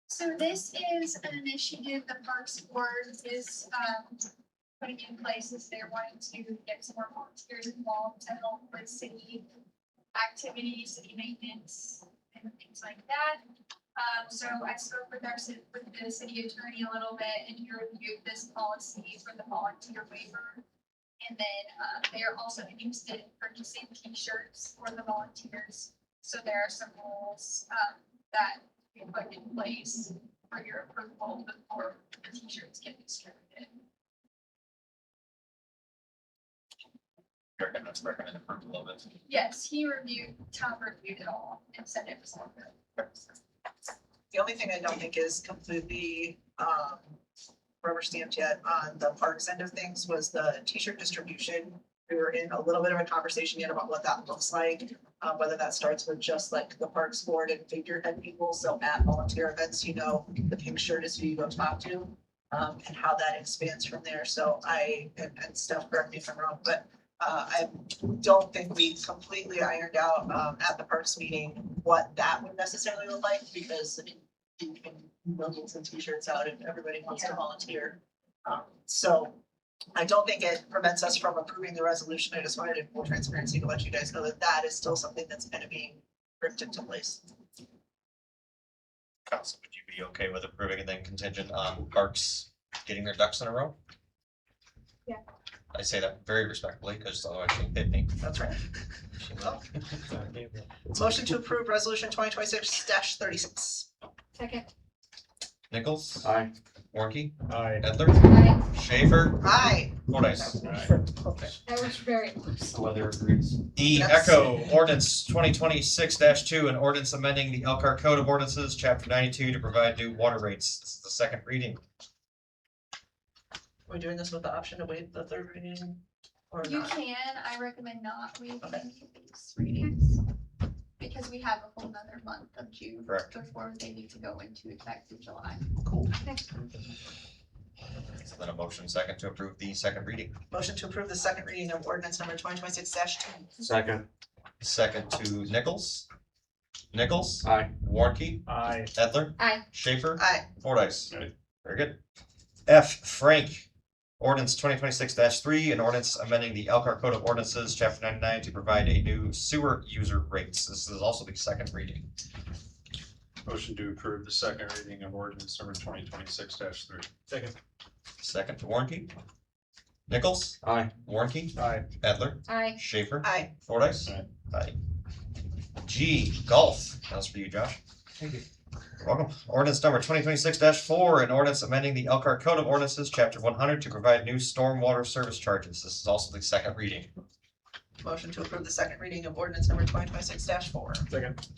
So this is an initiative the Parks Board is putting in place as they're wanting to get some more volunteers involved to help with city activities, city maintenance, and things like that. So I spoke with with the city attorney a little bit, and he reviewed this policy for the volunteer waiver. And then they are also interested in purchasing T-shirts for the volunteers. So there are some rules that we put in place for your approval before the T-shirts get distributed.
Let's recommend approval of it.
Yes, Tom reviewed it all and said it was all good.
The only thing I don't think is completely rubber stamped yet on the parks end of things was the t-shirt distribution. We were in a little bit of a conversation yet about what that looks like, whether that starts with just like the Parks Board and figurehead people. So at volunteer events, the pink shirt is who you go talk to, and how that expands from there. So and Steph, correct me if I'm wrong, but I don't think we completely ironed out at the parks meeting what that would necessarily look like, because you can millions of t-shirts out if everybody wants to volunteer. So I don't think it prevents us from approving the resolution. I just wanted in full transparency to let you guys know that that is still something that's gonna be ripped into place.
Council, would you be okay with approving and then contingent on Parks getting their ducks in a row?
Yeah.
I say that very respectfully, because otherwise she hit me.
That's right. She will. Motion to approve resolution 2026-36.
Second.
Nichols?
Aye.
Warnke?
Aye.
Edler?
Aye.
Schaefer?
Aye.
Fordice?
That was very close.
The weather agrees.
E,
Yes.
Echo, ordinance 2026-2, an ordinance amending the Elkhart Code of Ordinances, chapter 92, to provide new water rates. This is the second reading.
We're doing this with the option to waive the third reading or
You
not?
can, I recommend not waiving
Okay.
any of these readings. Because we have a whole nother month of June
Correct.
before they need to go into effect in July.
Cool.
So then a motion second to approve the second reading.
Motion to approve the second reading of ordinance number 2026-2.
Second.
Second to Nichols. Nichols?
Aye.
Warnke?
Aye.
Edler?
Aye.
Schaefer?
Aye.
Fordice? Very good. F, Frank, ordinance 2026-3, an ordinance amending the Elkhart Code of Ordinances, chapter 99, to provide a new sewer user rates. This is also the second reading.
Motion to approve the second reading of ordinance number 2026-3.
Second.
Second to Warnke. Nichols?
Aye.
Warnke?
Aye.
Edler?
Aye.
Schaefer?
Aye.
Fordice? Aye. G, golf. That's for you, Josh.
Thank you.
You're welcome. Ordinance number 2026-4, an ordinance amending the Elkhart Code of Ordinances, chapter 100, to provide new stormwater service charges. This is also the second reading.
Motion to approve the second reading of ordinance number 2026-4.
Second.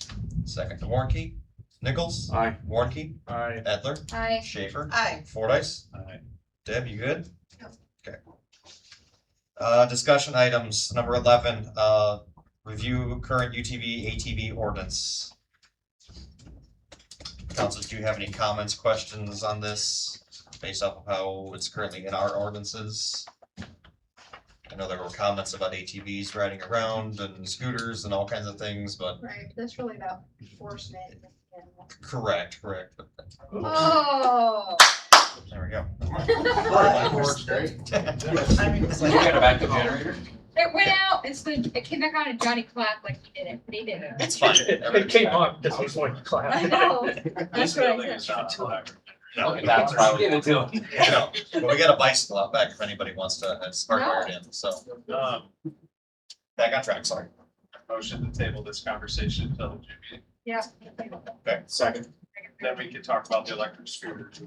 Second to Warnke. Nichols?
Aye.
Warnke?
Aye.
Edler?
Aye.
Schaefer?
Aye.
Fordice?
Aye.
Deb, you good?
Yep.
Okay. Discussion items, number 11, review current UTV, ATV ordinance. Council, do you have any comments, questions on this, based off of how it's currently in our ordinances? I know there were comments about ATVs riding around and scooters and all kinds of things, but
Right, that's really about enforcement.
correct.
Oh.
There we go.
Works
great.
I mean, it's like-
You got a backup generator?
It went out, it came back on and Johnny clapped like he did it, but he didn't.
It's fine.
It came on, this was one class.
I know.
This
That's what I
building is
said.
not allowed.
No,
Okay, that's why we get into it.
no, but we got a bicycle out back if anybody wants to, it's hardwired in, so. Back on track, sorry.
Motion to table this conversation until the June meeting.
Yeah.
Okay.
Second. Then we can talk about the electric scooters.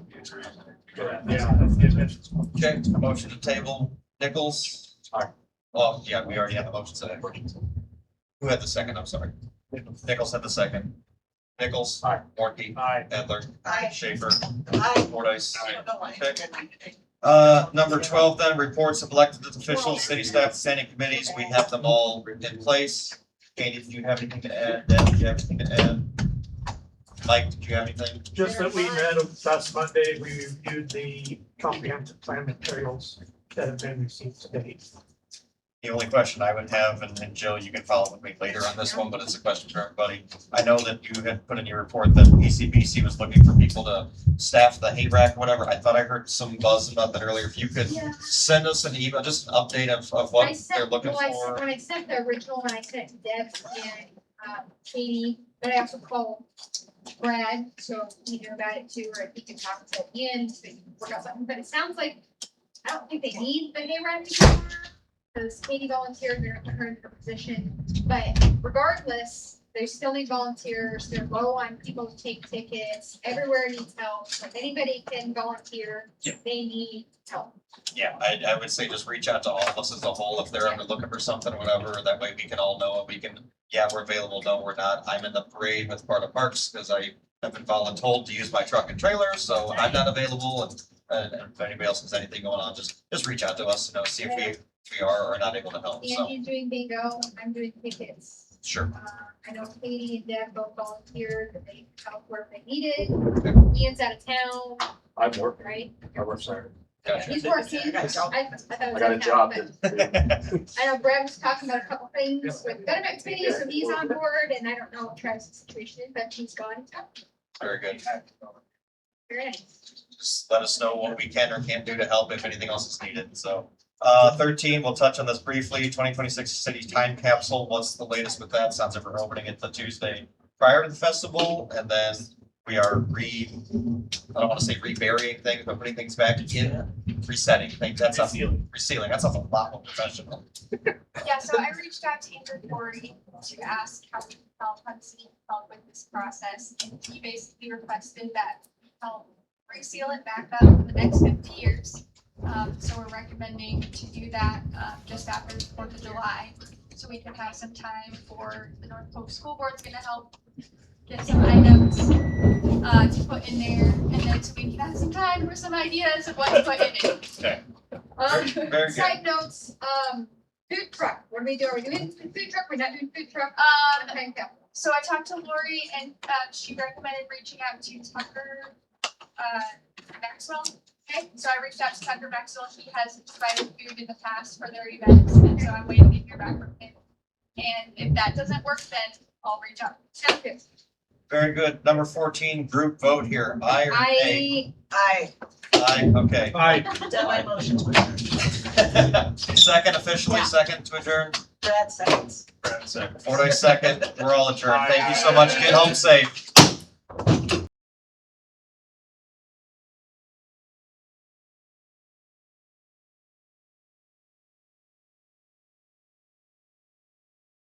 Okay, motion to table, Nichols. Oh, yeah, we already had the motion today. Who had the second? I'm sorry. Nichols had the second. Nichols.
Aye.
Warnke.
Aye.
Edler.
Aye.
Schaefer.
Aye.
Fordice.
I don't know why.
Okay. Number 12 then, reports of elected officials, city staff, standing committees. We have them all in place. Katie, do you have anything to add? Deb, do you have anything to add? Mike, did you have anything?
Just that we met last Monday, we reviewed the comprehensive plan materials that have been received today.
The only question I would have, and Jill, you can follow with me later on this one, but it's a question for everybody. I know that you had put in your report that ECBC was looking for people to staff the hay rack, whatever. I thought I heard some buzz about that earlier. If you could
Yeah.
send us an email, just an update of
I
what
sent,
they're looking for.
when I sent the original, when I sent it to Deb and, Katie, but I also called Brad, so he knew about it too, or if he can talk to the end, so he can work out something, but it sounds like, I don't think they need the hayride anymore, because Katie volunteered, they're in her position, but regardless, they still need volunteers, they're low on people to take tickets, everywhere needs help, so if anybody can volunteer,
Yeah.
they need help.
Yeah, I would say just reach out to all of us as a whole if they're ever looking for something, whatever, that way we can all know and we can, yeah, we're available, no, we're not. I'm in the parade with part of Parks because I have been voluntold to use my truck and trailer, so I'm not available and if anybody else has anything going on, just reach out to us, see if we are or not able to help, so,
Andy's doing bingo, I'm doing tickets.
sure.
I know Katie and Deb both volunteered, but they helped where they needed. Ian's out of town,
I'm working.
right?
I work Saturday.
Gotcha.
He's working. I thought it was
I got a
out of
job.
town, but I know Brad was talking about a couple things with betterment committee, so he's on board, and I don't know what Travis' situation is, but he's gone and stuff.
Very good.
Very nice.
just let us know what we can or can't do to help if anything else is needed, so. 13, we'll touch on this briefly, 2026 city time capsule, what's the latest with that? Sounds like we're opening it the Tuesday prior to the festival, and then we are I don't wanna say reburying things, but putting things back in, resetting things, that's a resealing, that sounds a lot more professional.
Yeah, so I reached out to Andrew Corey to ask how we can help, how the city can help with this process. And he basically requested that we help reseal it back up for the next 50 years. So we're recommending to do that just after the 4th of July. So we can have some time for the North Polk School Board's gonna help get some items to put in there. And then so we can have some time for some ideas of what to put in it.
Okay. Very good.
Side notes, food truck, what are we doing? Are we doing food truck? We're not doing food truck? Okay, yeah.
So I talked to Lori and she recommended reaching out to Tucker Maxwell. Okay, so I reached out to Tucker Maxwell. He has provided food in the past for their events, and so I'm waiting to hear back from him. And if that doesn't work, then I'll reach out.
Sounds good.
Very good. Number 14, group vote here. Aye or nay?
Aye.
Aye, okay.
Aye.
Done my motion.
Second, officially
Yeah.
second to adjourn.
Brad seconds.
Fordyce second. We're all adjourned. Thank you so much. Get home safe.